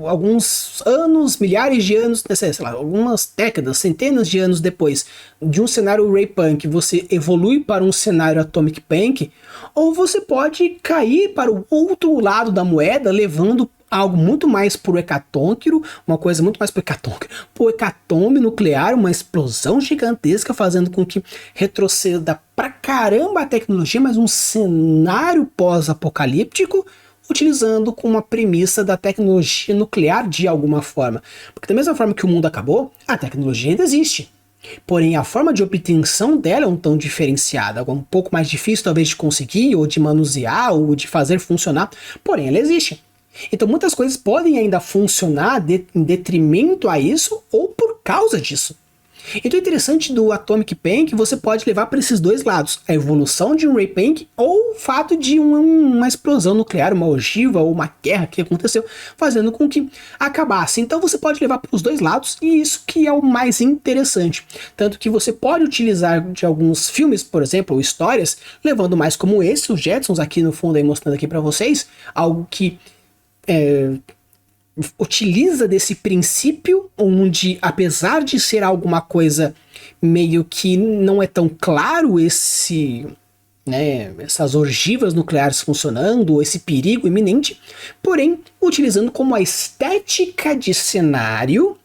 alguns anos, milhares de anos, sei lá, algumas décadas, centenas de anos depois de um cenário Ray Punk, você evolui para um cenário Atomic Punk, ou você pode cair para o outro lado da moeda, levando algo muito mais pro hecatônquiro, uma coisa muito mais pro hecatombe nuclear, uma explosão gigantesca, fazendo com que retroceda pra caramba a tecnologia, mas um cenário pós-apocalíptico, utilizando como uma premissa da tecnologia nuclear de alguma forma. Porque da mesma forma que o mundo acabou, a tecnologia ainda existe. Porém, a forma de obtenção dela é um tão diferenciada, um pouco mais difícil talvez de conseguir, ou de manusear, ou de fazer funcionar, porém ela existe. Então muitas coisas podem ainda funcionar em detrimento a isso ou por causa disso. Então o interessante do Atomic Punk, você pode levar para esses dois lados, a evolução de um Ray Punk ou o fato de uma explosão nuclear, uma ogiva ou uma guerra que aconteceu, fazendo com que acabasse. Então você pode levar para os dois lados e isso que é o mais interessante. Tanto que você pode utilizar de alguns filmes, por exemplo, ou histórias, levando mais como esse, os Jetsons aqui no fundo aí mostrando aqui para vocês, algo que utiliza desse princípio onde, apesar de ser alguma coisa meio que não é tão claro essas ogivas nucleares funcionando, esse perigo iminente, porém utilizando como a estética de cenário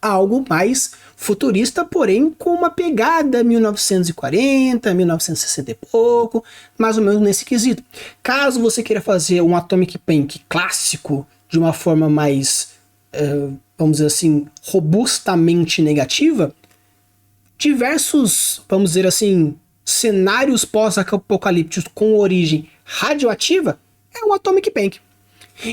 algo mais futurista, porém com uma pegada 1940, 1960 e pouco, mais ou menos nesse quesito. Caso você queira fazer um Atomic Punk clássico de uma forma mais, vamos dizer assim, robustamente negativa, diversos, vamos dizer assim, cenários pós-apocalípticos com origem radioativa é um Atomic Punk.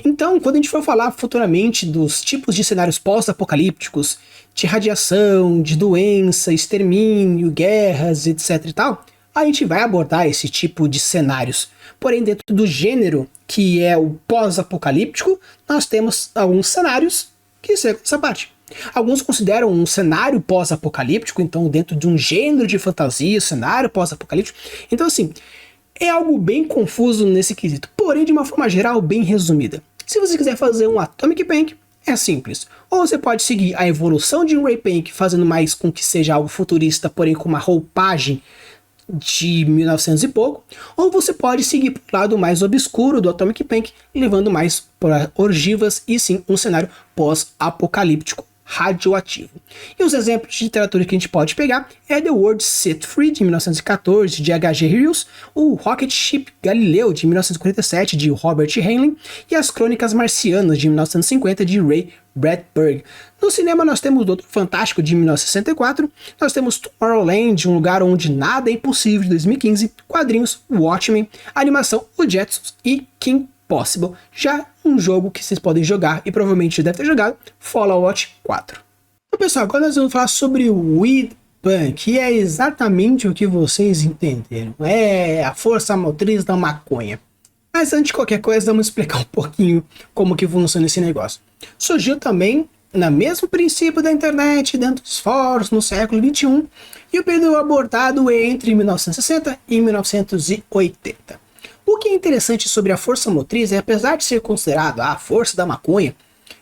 Então, quando a gente for falar futuramente dos tipos de cenários pós-apocalípticos, de radiação, de doença, extermínio, guerras, etc e tal, a gente vai abordar esse tipo de cenários. Porém, dentro do gênero que é o pós-apocalíptico, nós temos alguns cenários que seguem essa parte. Alguns consideram um cenário pós-apocalíptico, então dentro de um gênero de fantasia, cenário pós-apocalíptico. Então assim, é algo bem confuso nesse quesito, porém de uma forma geral bem resumida. Se você quiser fazer um Atomic Punk, é simples. Ou você pode seguir a evolução de um Ray Punk, fazendo mais com que seja algo futurista, porém com uma roupagem de 1900 e pouco, ou você pode seguir para o lado mais obscuro do Atomic Punk, levando mais para ogivas e sim um cenário pós-apocalíptico radioativo. E os exemplos de literatura que a gente pode pegar é The World Set Free, de 1914, de H.G. Wells, o Rocket Ship Galileu, de 1947, de Robert Heinlein, e as Crônicas Marcianas, de 1950, de Ray Bradbury. No cinema nós temos o Doutor Fantástico, de 1964, nós temos Tomorrowland, Um Lugar Onde Nada é Impossível, de 2015, quadrinhos, Watchmen, animação, O Jetsons e Kim Possible, já um jogo que vocês podem jogar e provavelmente já deve ter jogado, Fallout 4. Então pessoal, agora nós vamos falar sobre o Weed Punk, que é exatamente o que vocês entenderam, é a força motriz da maconha. Mas antes de qualquer coisa, vamos explicar um pouquinho como que funciona esse negócio. Surgiu também no mesmo princípio da internet, dentro dos fóruns, no século XXI, e o período abordado é entre 1960 e 1980. O que é interessante sobre a força motriz é, apesar de ser considerado a força da maconha,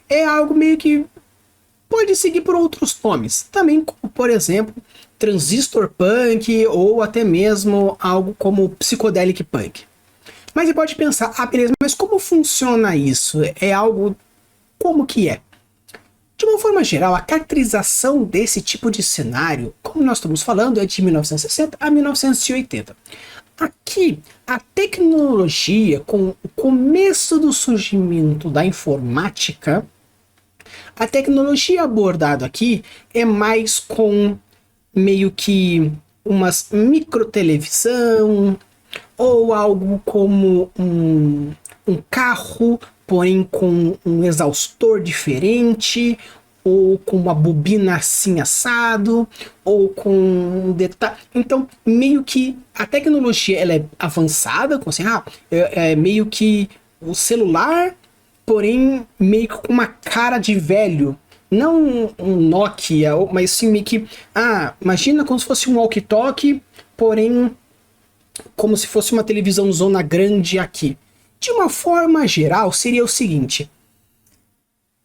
é algo meio que pode seguir por outros nomes. Também como, por exemplo, transistor punk ou até mesmo algo como psychedelic punk. Mas você pode pensar, beleza, mas como funciona isso? É algo... como que é? De uma forma geral, a caracterização desse tipo de cenário, como nós estamos falando, é de 1960 a 1980. Aqui, a tecnologia, com o começo do surgimento da informática, a tecnologia abordada aqui é mais com meio que umas microtelevisão ou algo como um carro, porém com um exaustor diferente, ou com uma bobina assim assado, ou com um detalhe. Então, meio que a tecnologia ela é avançada, como assim, é meio que o celular, porém meio que com uma cara de velho. Não um Nokia, mas sim meio que. Imagina como se fosse um walkie-talkie, porém como se fosse uma televisão zona grande aqui. De uma forma geral, seria o seguinte: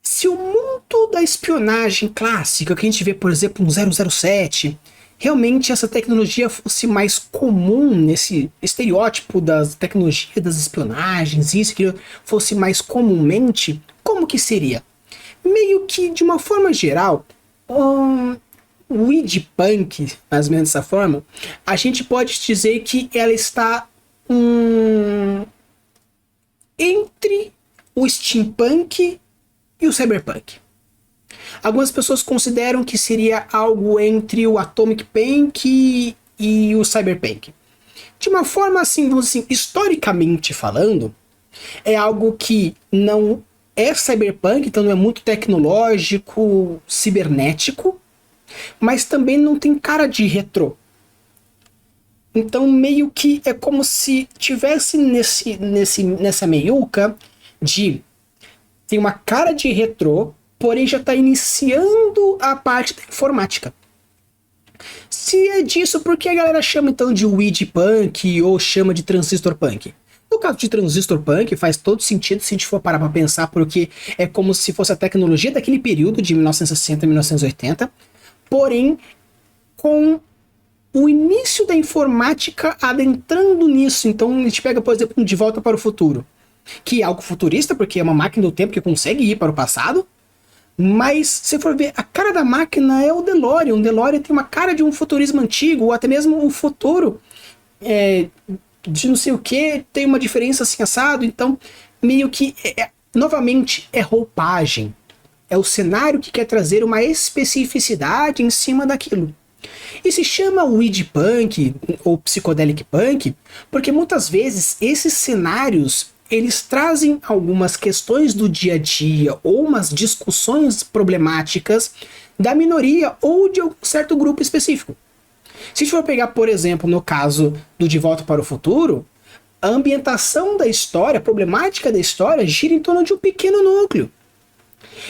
se o mundo da espionagem clássica, que a gente vê, por exemplo, no 007, realmente essa tecnologia fosse mais comum nesse estereótipo das tecnologias das espionagens, isso que fosse mais comumente, como que seria? Meio que, de uma forma geral, o id Punk, mais ou menos dessa forma, a gente pode dizer que ela está entre o steampunk e o cyberpunk. Algumas pessoas consideram que seria algo entre o atomic punk e o cyberpunk. De uma forma assim, vamos assim, historicamente falando, é algo que não é cyberpunk, então não é muito tecnológico, cibernético, mas também não tem cara de retrô. Então meio que é como se tivesse nessa meiuca de tem uma cara de retrô, porém já está iniciando a parte da informática. Se é disso, por que a galera chama então de weed punk ou chama de transistor punk? No caso de transistor punk, faz todo sentido se a gente for parar para pensar, porque é como se fosse a tecnologia daquele período de 1960 e 1980, porém com o início da informática adentrando nisso. Então a gente pega, por exemplo, De Volta para o Futuro, que é algo futurista, porque é uma máquina do tempo que consegue ir para o passado, mas se for ver, a cara da máquina é o DeLorean. O DeLorean tem uma cara de um futurismo antigo, ou até mesmo o futuro de não sei o que, tem uma diferença assim assado. Então meio que novamente é roupagem, é o cenário que quer trazer uma especificidade em cima daquilo. E se chama weed punk ou psychedelic punk porque muitas vezes esses cenários eles trazem algumas questões do dia a dia ou umas discussões problemáticas da minoria ou de algum certo grupo específico. Se a gente for pegar, por exemplo, no caso do De Volta para o Futuro, a ambientação da história, a problemática da história gira em torno de um pequeno núcleo.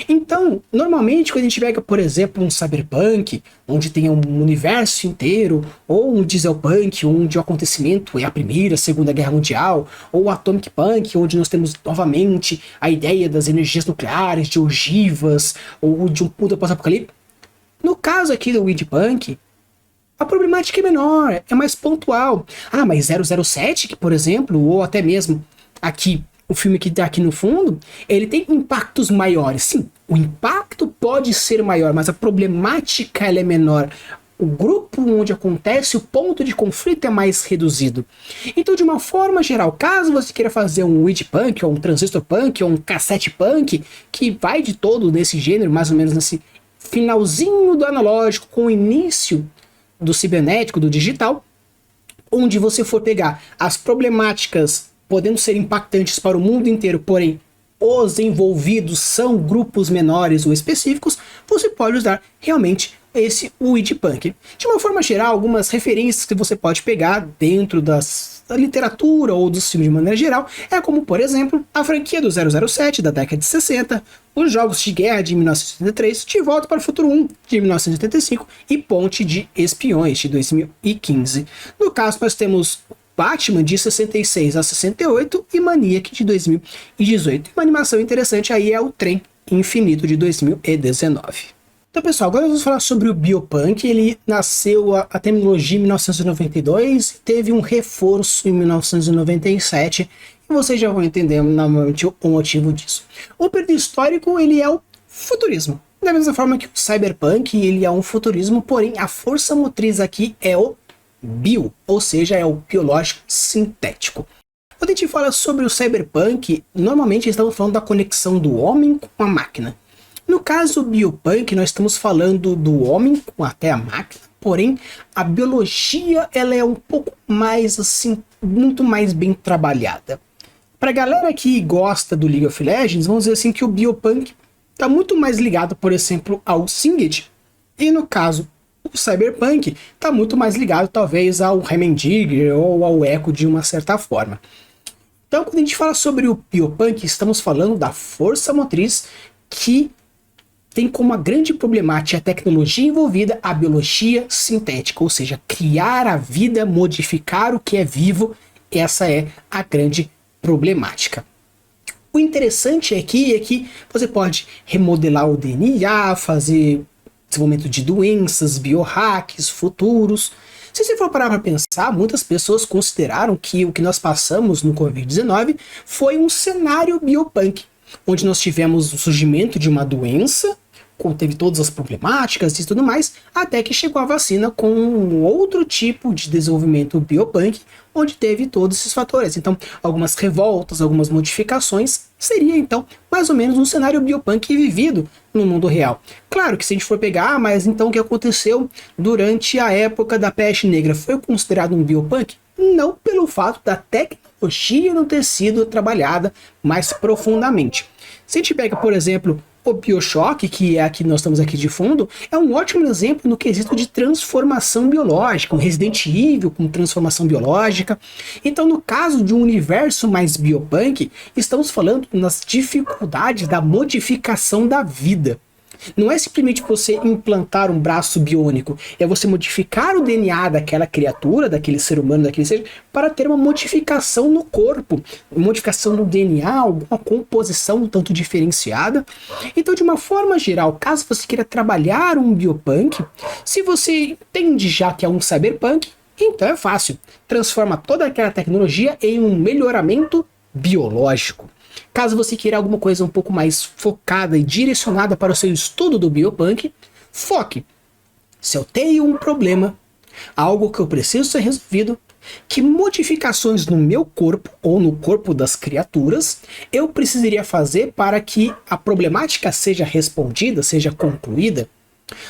Então, normalmente, quando a gente pega, por exemplo, um cyberpunk, onde tem um universo inteiro, ou um dieselpunk, onde o acontecimento é a Primeira, a Segunda Guerra Mundial, ou o atomic punk, onde nós temos novamente a ideia das energias nucleares, de ogivas, ou de um mundo pós-apocalipse. No caso aqui do weed punk, a problemática é menor, é mais pontual. Mas 007, que, por exemplo, ou até mesmo aqui, o filme que está aqui no fundo, ele tem impactos maiores. Sim, o impacto pode ser maior, mas a problemática ela é menor. O grupo onde acontece, o ponto de conflito é mais reduzido. Então, de uma forma geral, caso você queira fazer um weed punk, ou um transistor punk, ou um cassete punk, que vai de todo nesse gênero, mais ou menos nesse finalzinho do analógico, com o início do cibernético, do digital, onde você for pegar as problemáticas podendo ser impactantes para o mundo inteiro, porém os envolvidos são grupos menores ou específicos, você pode usar realmente esse weed punk. De uma forma geral, algumas referências que você pode pegar dentro da literatura ou dos filmes de maneira geral, é como, por exemplo, a franquia do 007 da década de 60, os Jogos de Guerra de 1983, De Volta para o Futuro 1 de 1985 e Ponte de Espiões de 2015. No caso, nós temos Batman de 66 a 68 e Maniac de 2018. Uma animação interessante aí é o Trem Infinito de 2019. Então, pessoal, agora vamos falar sobre o biopunk. Ele nasceu a terminologia em 1992 e teve um reforço em 1997 e vocês já vão entender normalmente o motivo disso. O período histórico ele é o futurismo. Da mesma forma que o cyberpunk ele é um futurismo, porém a força motriz aqui é o bio, ou seja, é o biológico sintético. Quando a gente fala sobre o cyberpunk, normalmente estamos falando da conexão do homem com a máquina. No caso biopunk, nós estamos falando do homem com até a máquina, porém a biologia ela é um pouco mais assim, muito mais bem trabalhada. Pra galera que gosta do League of Legends, vamos dizer assim que o biopunk está muito mais ligado, por exemplo, ao Singed, e no caso o cyberpunk está muito mais ligado talvez ao Heimendigger ou ao Echo de uma certa forma. Então, quando a gente fala sobre o biopunk, estamos falando da força motriz que tem como a grande problemática a tecnologia envolvida a biologia sintética, ou seja, criar a vida, modificar o que é vivo, essa é a grande problemática. O interessante aqui é que você pode remodelar o DNA, fazer desenvolvimento de doenças, biohacks, futuros. Se você for parar para pensar, muitas pessoas consideraram que o que nós passamos no Covid-19 foi um cenário biopunk, onde nós tivemos o surgimento de uma doença, teve todas as problemáticas e tudo mais, até que chegou a vacina com um outro tipo de desenvolvimento biopunk, onde teve todos esses fatores. Então, algumas revoltas, algumas modificações, seria então mais ou menos um cenário biopunk vivido no mundo real. Claro que se a gente for pegar, mas então o que aconteceu durante a época da peste negra foi considerado um biopunk? Não, pelo fato da tecnologia não ter sido trabalhada mais profundamente. Se a gente pega, por exemplo, o BioShock, que é a que nós estamos aqui de fundo, é um ótimo exemplo no quesito de transformação biológica, um Resident Evil com transformação biológica. Então, no caso de um universo mais biopunk, estamos falando nas dificuldades da modificação da vida. Não é simplesmente você implantar um braço biônico, é você modificar o DNA daquela criatura, daquele ser humano, daquele ser, para ter uma modificação no corpo, modificação no DNA, alguma composição um tanto diferenciada. Então, de uma forma geral, caso você queira trabalhar um biopunk, se você entende já que é um cyberpunk, então é fácil. Transforma toda aquela tecnologia em um melhoramento biológico. Caso você queira alguma coisa um pouco mais focada e direcionada para o seu estudo do biopunk, foque. Se eu tenho um problema, algo que eu preciso ser resolvido, que modificações no meu corpo ou no corpo das criaturas eu precisaria fazer para que a problemática seja respondida, seja concluída?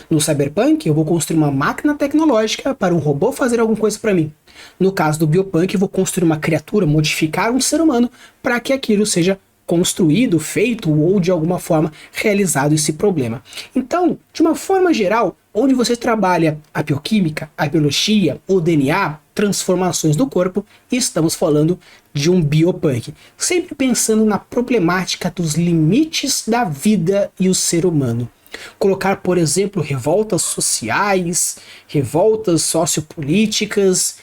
No cyberpunk, eu vou construir uma máquina tecnológica para um robô fazer alguma coisa para mim. No caso do biopunk, eu vou construir uma criatura, modificar um ser humano para que aquilo seja construído, feito ou de alguma forma realizado esse problema. Então, de uma forma geral, onde você trabalha a bioquímica, a biologia, o DNA, transformações do corpo, estamos falando de um biopunk. Sempre pensando na problemática dos limites da vida e o ser humano. Colocar, por exemplo, revoltas sociais, revoltas sociopolíticas,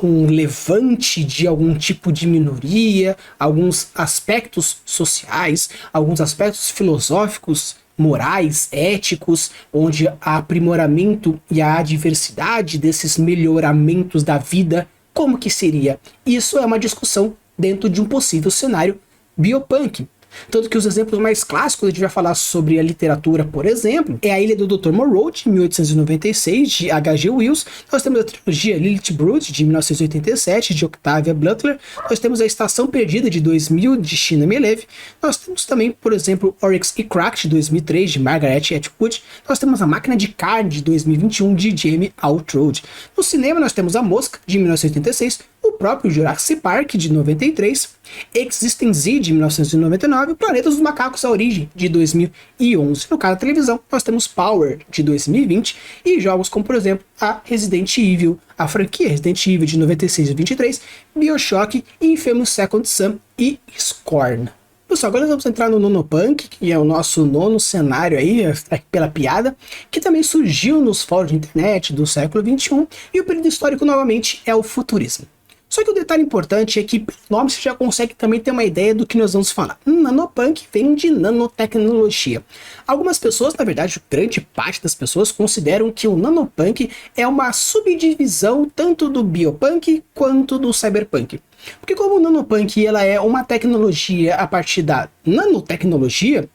um levante de algum tipo de minoria, alguns aspectos sociais, alguns aspectos filosóficos, morais, éticos, onde há aprimoramento e há a diversidade desses melhoramentos da vida, como que seria? Isso é uma discussão dentro de um possível cenário biopunk. Tanto que os exemplos mais clássicos, a gente vai falar sobre a literatura, por exemplo, é a Ilha do Dr. Moreau, de 1896, de H.G. Wells. Nós temos a trilogia Lilith Brood, de 1987, de Octavia Butler. Nós temos a Estação Perdida, de 2000, de China Mieville. Nós temos também, por exemplo, Oryx e Crake, de 2003, de Margaret Atwood. Nós temos a Máquina de Carne, de 2021, de Jamie Outroad. No cinema, nós temos a Mosca, de 1986, o próprio Jurassic Park, de 93, Existing Z, de 1999, Planeta dos Macacos, A Origem, de 2011. No caso da televisão, nós temos Power, de 2020, e jogos como, por exemplo, a Resident Evil, a franquia Resident Evil, de 96 e 23, BioShock, Infamous Second Son e Scorn. Pessoal, agora nós vamos entrar no Nanopunk, que é o nosso nono cenário aí, pela piada, que também surgiu nos fóruns de internet do século XXI, e o período histórico, novamente, é o futurismo. Só que o detalhe importante é que pelo nome você já consegue também ter uma ideia do que nós vamos falar. Nanopunk vem de nanotecnologia. Algumas pessoas, na verdade, grande parte das pessoas, consideram que o nanopunk é uma subdivisão tanto do biopunk quanto do cyberpunk. Porque como o nanopunk ela é uma tecnologia a partir da nanotecnologia,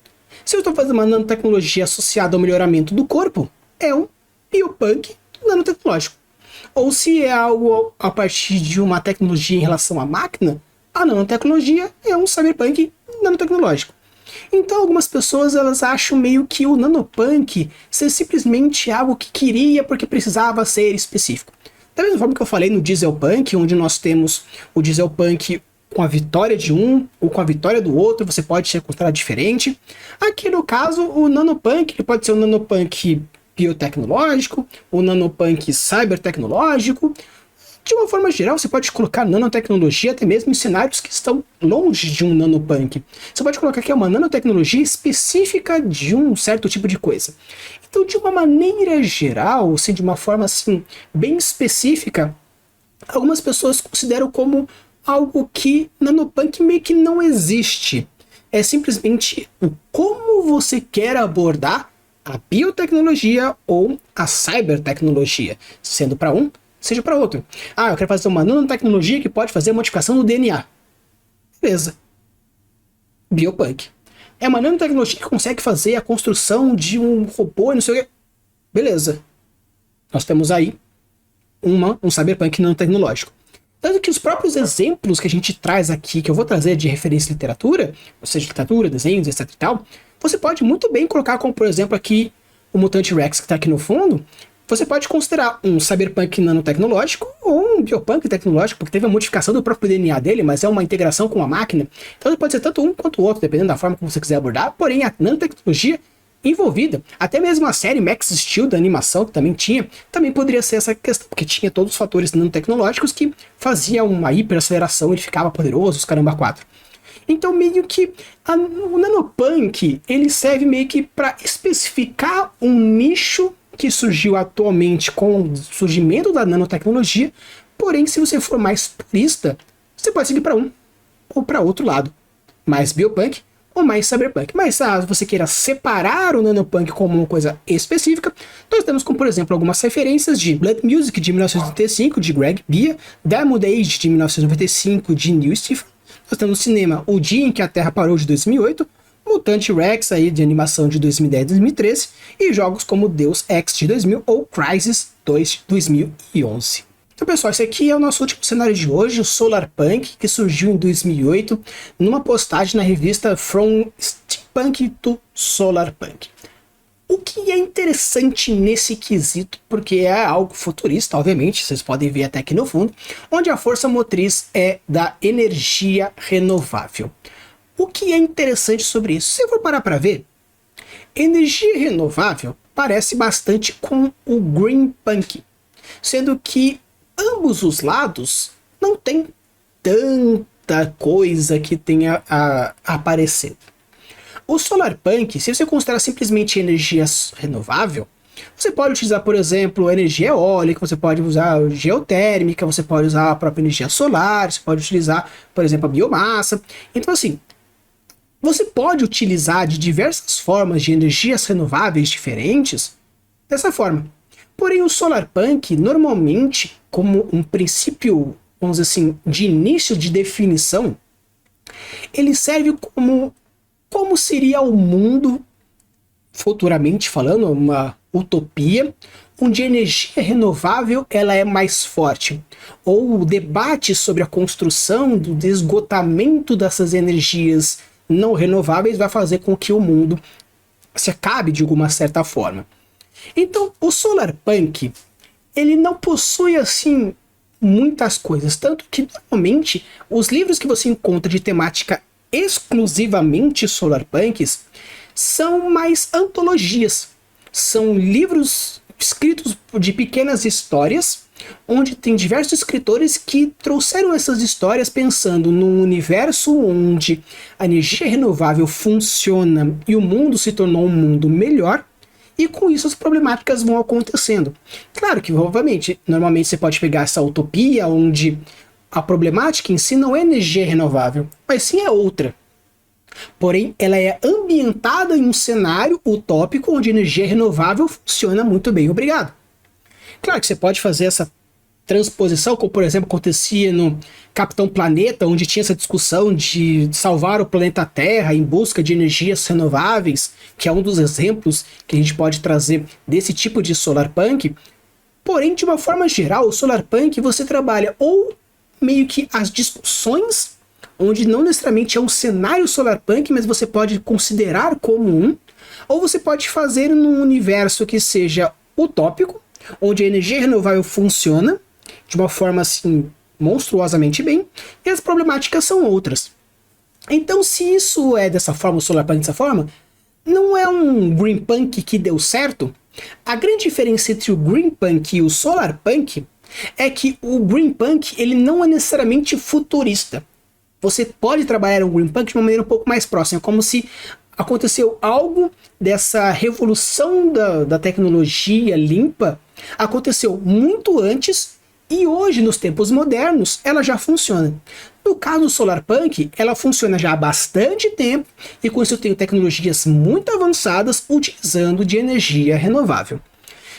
se eu estou fazendo uma nanotecnologia associada ao melhoramento do corpo, é um biopunk nanotecnológico. ou se é algo a partir de uma tecnologia em relação à máquina, a nanotecnologia é um cyberpunk nanotecnológico. Então algumas pessoas elas acham meio que o nanopunk ser simplesmente algo que queria porque precisava ser específico. Da mesma forma que eu falei no dieselpunk, onde nós temos o dieselpunk com a vitória de um ou com a vitória do outro, você pode ser considerado diferente. Aqui no caso, o nanopunk ele pode ser um nanopunk biotecnológico, um nanopunk cybertecnológico. De uma forma geral, você pode colocar nanotecnologia até mesmo em cenários que estão longe de um nanopunk. Você pode colocar que é uma nanotecnologia específica de um certo tipo de coisa. Então, de uma maneira geral, assim, de uma forma assim, bem específica, algumas pessoas consideram como algo que nanopunk meio que não existe. É simplesmente o como você quer abordar a biotecnologia ou a cybertecnologia, sendo para um, seja para outro. Ah, eu quero fazer uma nanotecnologia que pode fazer a modificação do DNA. Beleza. Biopunk. É uma nanotecnologia que consegue fazer a construção de um robô e não sei o que. Beleza. Nós temos aí um cyberpunk nanotecnológico. Tanto que os próprios exemplos que a gente traz aqui, que eu vou trazer de referência à literatura, ou seja, literatura, desenhos, etc e tal, você pode muito bem colocar como, por exemplo, aqui o Mutante Rex que está aqui no fundo. Você pode considerar um cyberpunk nanotecnológico ou um biopunk tecnológico, porque teve a modificação do próprio DNA dele, mas é uma integração com a máquina. Então pode ser tanto um quanto o outro, dependendo da forma como você quiser abordar. Porém, a nanotecnologia envolvida, até mesmo a série Max Steel da animação, que também tinha, também poderia ser essa questão, porque tinha todos os fatores nanotecnológicos que faziam uma hiperaceleração, ele ficava poderoso, os caramba 4. Então meio que o nanopunk, ele serve meio que para especificar um nicho que surgiu atualmente com o surgimento da nanotecnologia, porém se você for mais purista, você pode seguir para um ou para outro lado, mais biopunk ou mais cyberpunk. Mas se você queira separar o nanopunk como uma coisa específica, nós temos como por exemplo algumas referências de Blood Music de 1985 de Greg Beer, Diamond Age de 1995 de Neil Stephen. Nós temos no cinema O Dia em que a Terra Parou de 2008, Mutante Rex aí de animação de 2010 e 2013 e jogos como Deus Ex de 2000 ou Crysis 2 de 2011. Então pessoal, esse aqui é o nosso último cenário de hoje, o Solarpunk, que surgiu em 2008 numa postagem na revista From Steampunk to Solarpunk. O que é interessante nesse quesito, porque é algo futurista, obviamente, vocês podem ver até aqui no fundo, onde a força motriz é da energia renovável. O que é interessante sobre isso? Se eu for parar para ver, energia renovável parece bastante com o Green Punk, sendo que ambos os lados não tem tanta coisa que tenha aparecendo. O Solarpunk, se você considerar simplesmente energia renovável, você pode utilizar, por exemplo, energia eólica, você pode usar geotérmica, você pode usar a própria energia solar, você pode utilizar, por exemplo, a biomassa. Então, assim, você pode utilizar de diversas formas de energias renováveis diferentes dessa forma. Porém, o Solarpunk, normalmente, como um princípio, vamos dizer assim, de início de definição, ele serve como seria o mundo, futuramente falando, uma utopia, onde a energia renovável ela é mais forte. Ou o debate sobre a construção do esgotamento dessas energias não renováveis vai fazer com que o mundo se acabe de alguma certa forma. Então, o Solarpunk, ele não possui, assim, muitas coisas. Tanto que, normalmente, os livros que você encontra de temática exclusivamente Solarpunks são mais antologias. São livros escritos de pequenas histórias, onde tem diversos escritores que trouxeram essas histórias pensando num universo onde a energia renovável funciona e o mundo se tornou um mundo melhor, e com isso as problemáticas vão acontecendo. Claro que, obviamente, normalmente você pode pegar essa utopia onde a problemática em si não é energia renovável, mas sim é outra. Porém, ela é ambientada em um cenário utópico onde a energia renovável funciona muito bem, obrigado. Claro que você pode fazer essa transposição, como por exemplo acontecia no Capitão Planeta, onde tinha essa discussão de salvar o planeta Terra em busca de energias renováveis, que é um dos exemplos que a gente pode trazer desse tipo de Solarpunk. Porém, de uma forma geral, o Solarpunk você trabalha ou meio que as discussões, onde não necessariamente é um cenário Solarpunk, mas você pode considerar como um, ou você pode fazer num universo que seja utópico, onde a energia renovável funciona de uma forma assim monstruosamente bem, e as problemáticas são outras. Então, se isso é dessa forma, o Solarpunk dessa forma, não é um Greenpunk que deu certo. A grande diferença entre o Greenpunk e o Solarpunk é que o Greenpunk ele não é necessariamente futurista. Você pode trabalhar um Greenpunk de uma maneira um pouco mais próxima, como se aconteceu algo dessa revolução da tecnologia limpa, aconteceu muito antes e hoje, nos tempos modernos, ela já funciona. No caso do Solarpunk, ela funciona já há bastante tempo e com isso eu tenho tecnologias muito avançadas utilizando de energia renovável.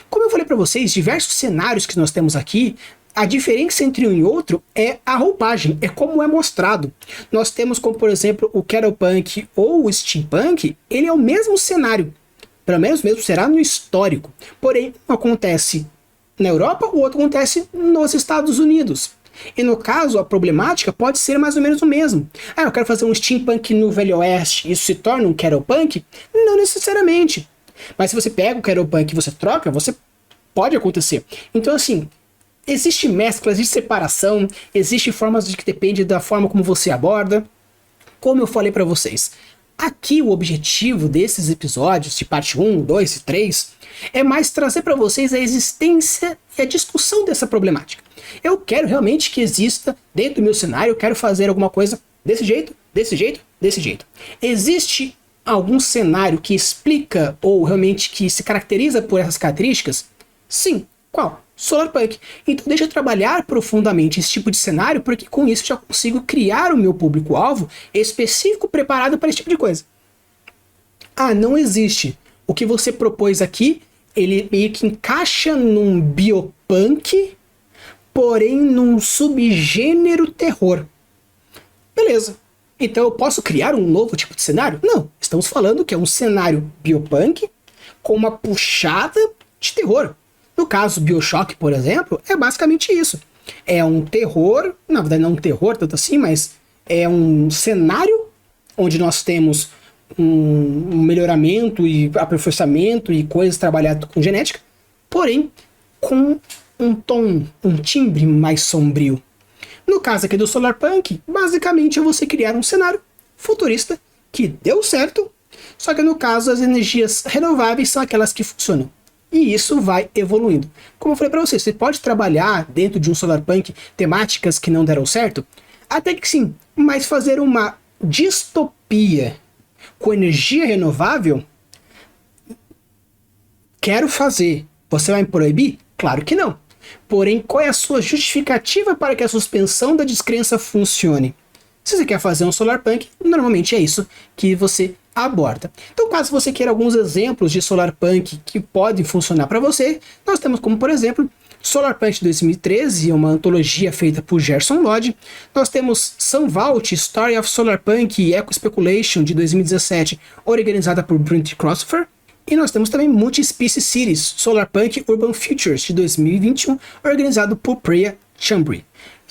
Como eu falei para vocês, diversos cenários que nós temos aqui, a diferença entre um e outro é a roupagem, é como é mostrado. Nós temos como, por exemplo, o Kettlepunk ou o Steampunk, ele é o mesmo cenário, pelo menos mesmo será no histórico. Porém, um acontece na Europa, o outro acontece nos Estados Unidos. E no caso, a problemática pode ser mais ou menos o mesmo. Ah, eu quero fazer um Steampunk no Velho Oeste, isso se torna um Kettlepunk? Não necessariamente. Mas se você pega o Kettlepunk e você troca, você pode acontecer. Então assim, existe mescla, existe separação, existe formas de que depende da forma como você aborda. Como eu falei para vocês, aqui o objetivo desses episódios de parte 1, 2 e 3 é mais trazer para vocês a existência e a discussão dessa problemática. Eu quero realmente que exista, dentro do meu cenário, eu quero fazer alguma coisa desse jeito, desse jeito, desse jeito. Existe algum cenário que explica ou realmente que se caracteriza por essas características? Sim. Qual? Solarpunk. Então deixa eu trabalhar profundamente esse tipo de cenário, porque com isso já consigo criar o meu público-alvo específico preparado para esse tipo de coisa. Ah, não existe. O que você propôs aqui, ele meio que encaixa num biopunk, porém num subgênero terror. Beleza. Então eu posso criar um novo tipo de cenário? Não. Estamos falando que é um cenário biopunk com uma puxada de terror. No caso BioShock, por exemplo, é basicamente isso. É um terror, na verdade não um terror tanto assim, mas é um cenário onde nós temos um melhoramento e aperfeiçoamento e coisas trabalhadas com genética, porém com um tom, um timbre mais sombrio. No caso aqui do Solarpunk, basicamente é você criar um cenário futurista que deu certo, só que no caso as energias renováveis são aquelas que funcionam. E isso vai evoluindo. Como eu falei para vocês, você pode trabalhar dentro de um Solarpunk temáticas que não deram certo? Até que sim, mas fazer uma distopia com energia renovável? Quero fazer. Você vai me proibir? Claro que não. Porém, qual é a sua justificativa para que a suspensão da descrença funcione? Se você quer fazer um Solarpunk, normalmente é isso que você aborda. Então, caso você queira alguns exemplos de Solarpunk que podem funcionar para você, nós temos como, por exemplo, Solarpunk de 2013, uma antologia feita por Gerson Lodge. Nós temos Sunvault, Story of Solarpunk e Eco Speculation de 2017, organizada por Brent Crossover. E nós temos também Multi-Species Cities, Solarpunk Urban Futures de 2021, organizado por Priya Chambry.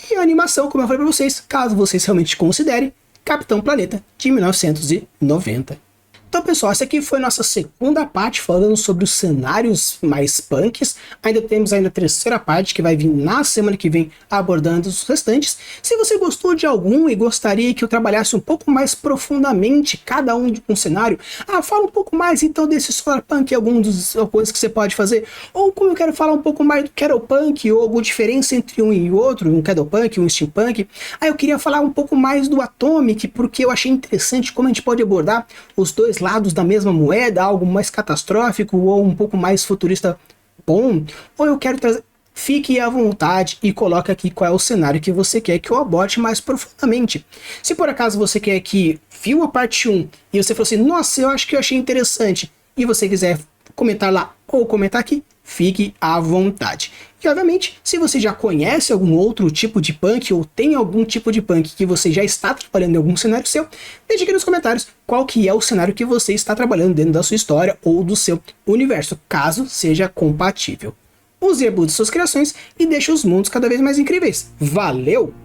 E a animação, como eu falei para vocês, caso vocês realmente considerem, Capitão Planeta, de 1990. Então, pessoal, essa aqui foi a nossa segunda parte falando sobre os cenários mais punks. Ainda temos a terceira parte que vai vir na semana que vem abordando os restantes. Se você gostou de algum e gostaria que eu trabalhasse um pouco mais profundamente cada um de um cenário, fala um pouco mais então desse Solarpunk, algumas coisas que você pode fazer. Ou como eu quero falar um pouco mais do Kettlepunk, ou alguma diferença entre um e outro, um Kettlepunk, um Steampunk. Eu queria falar um pouco mais do Atomic, porque eu achei interessante como a gente pode abordar os dois lados da mesma moeda, algo mais catastrófico ou um pouco mais futurista bom, ou eu quero trazer... Fique à vontade e coloque aqui qual é o cenário que você quer que eu aborde mais profundamente. Se por acaso você quer que viu a parte 1 e você falou assim, nossa, eu acho que eu achei interessante, e você quiser comentar lá ou comentar aqui, fique à vontade. E obviamente, se você já conhece algum outro tipo de punk ou tem algum tipo de punk que você já está trabalhando em algum cenário seu, deixe aqui nos comentários qual que é o cenário que você está trabalhando dentro da sua história ou do seu universo, caso seja compatível. use e abuse suas criações e deixe os mundos cada vez mais incríveis. Valeu!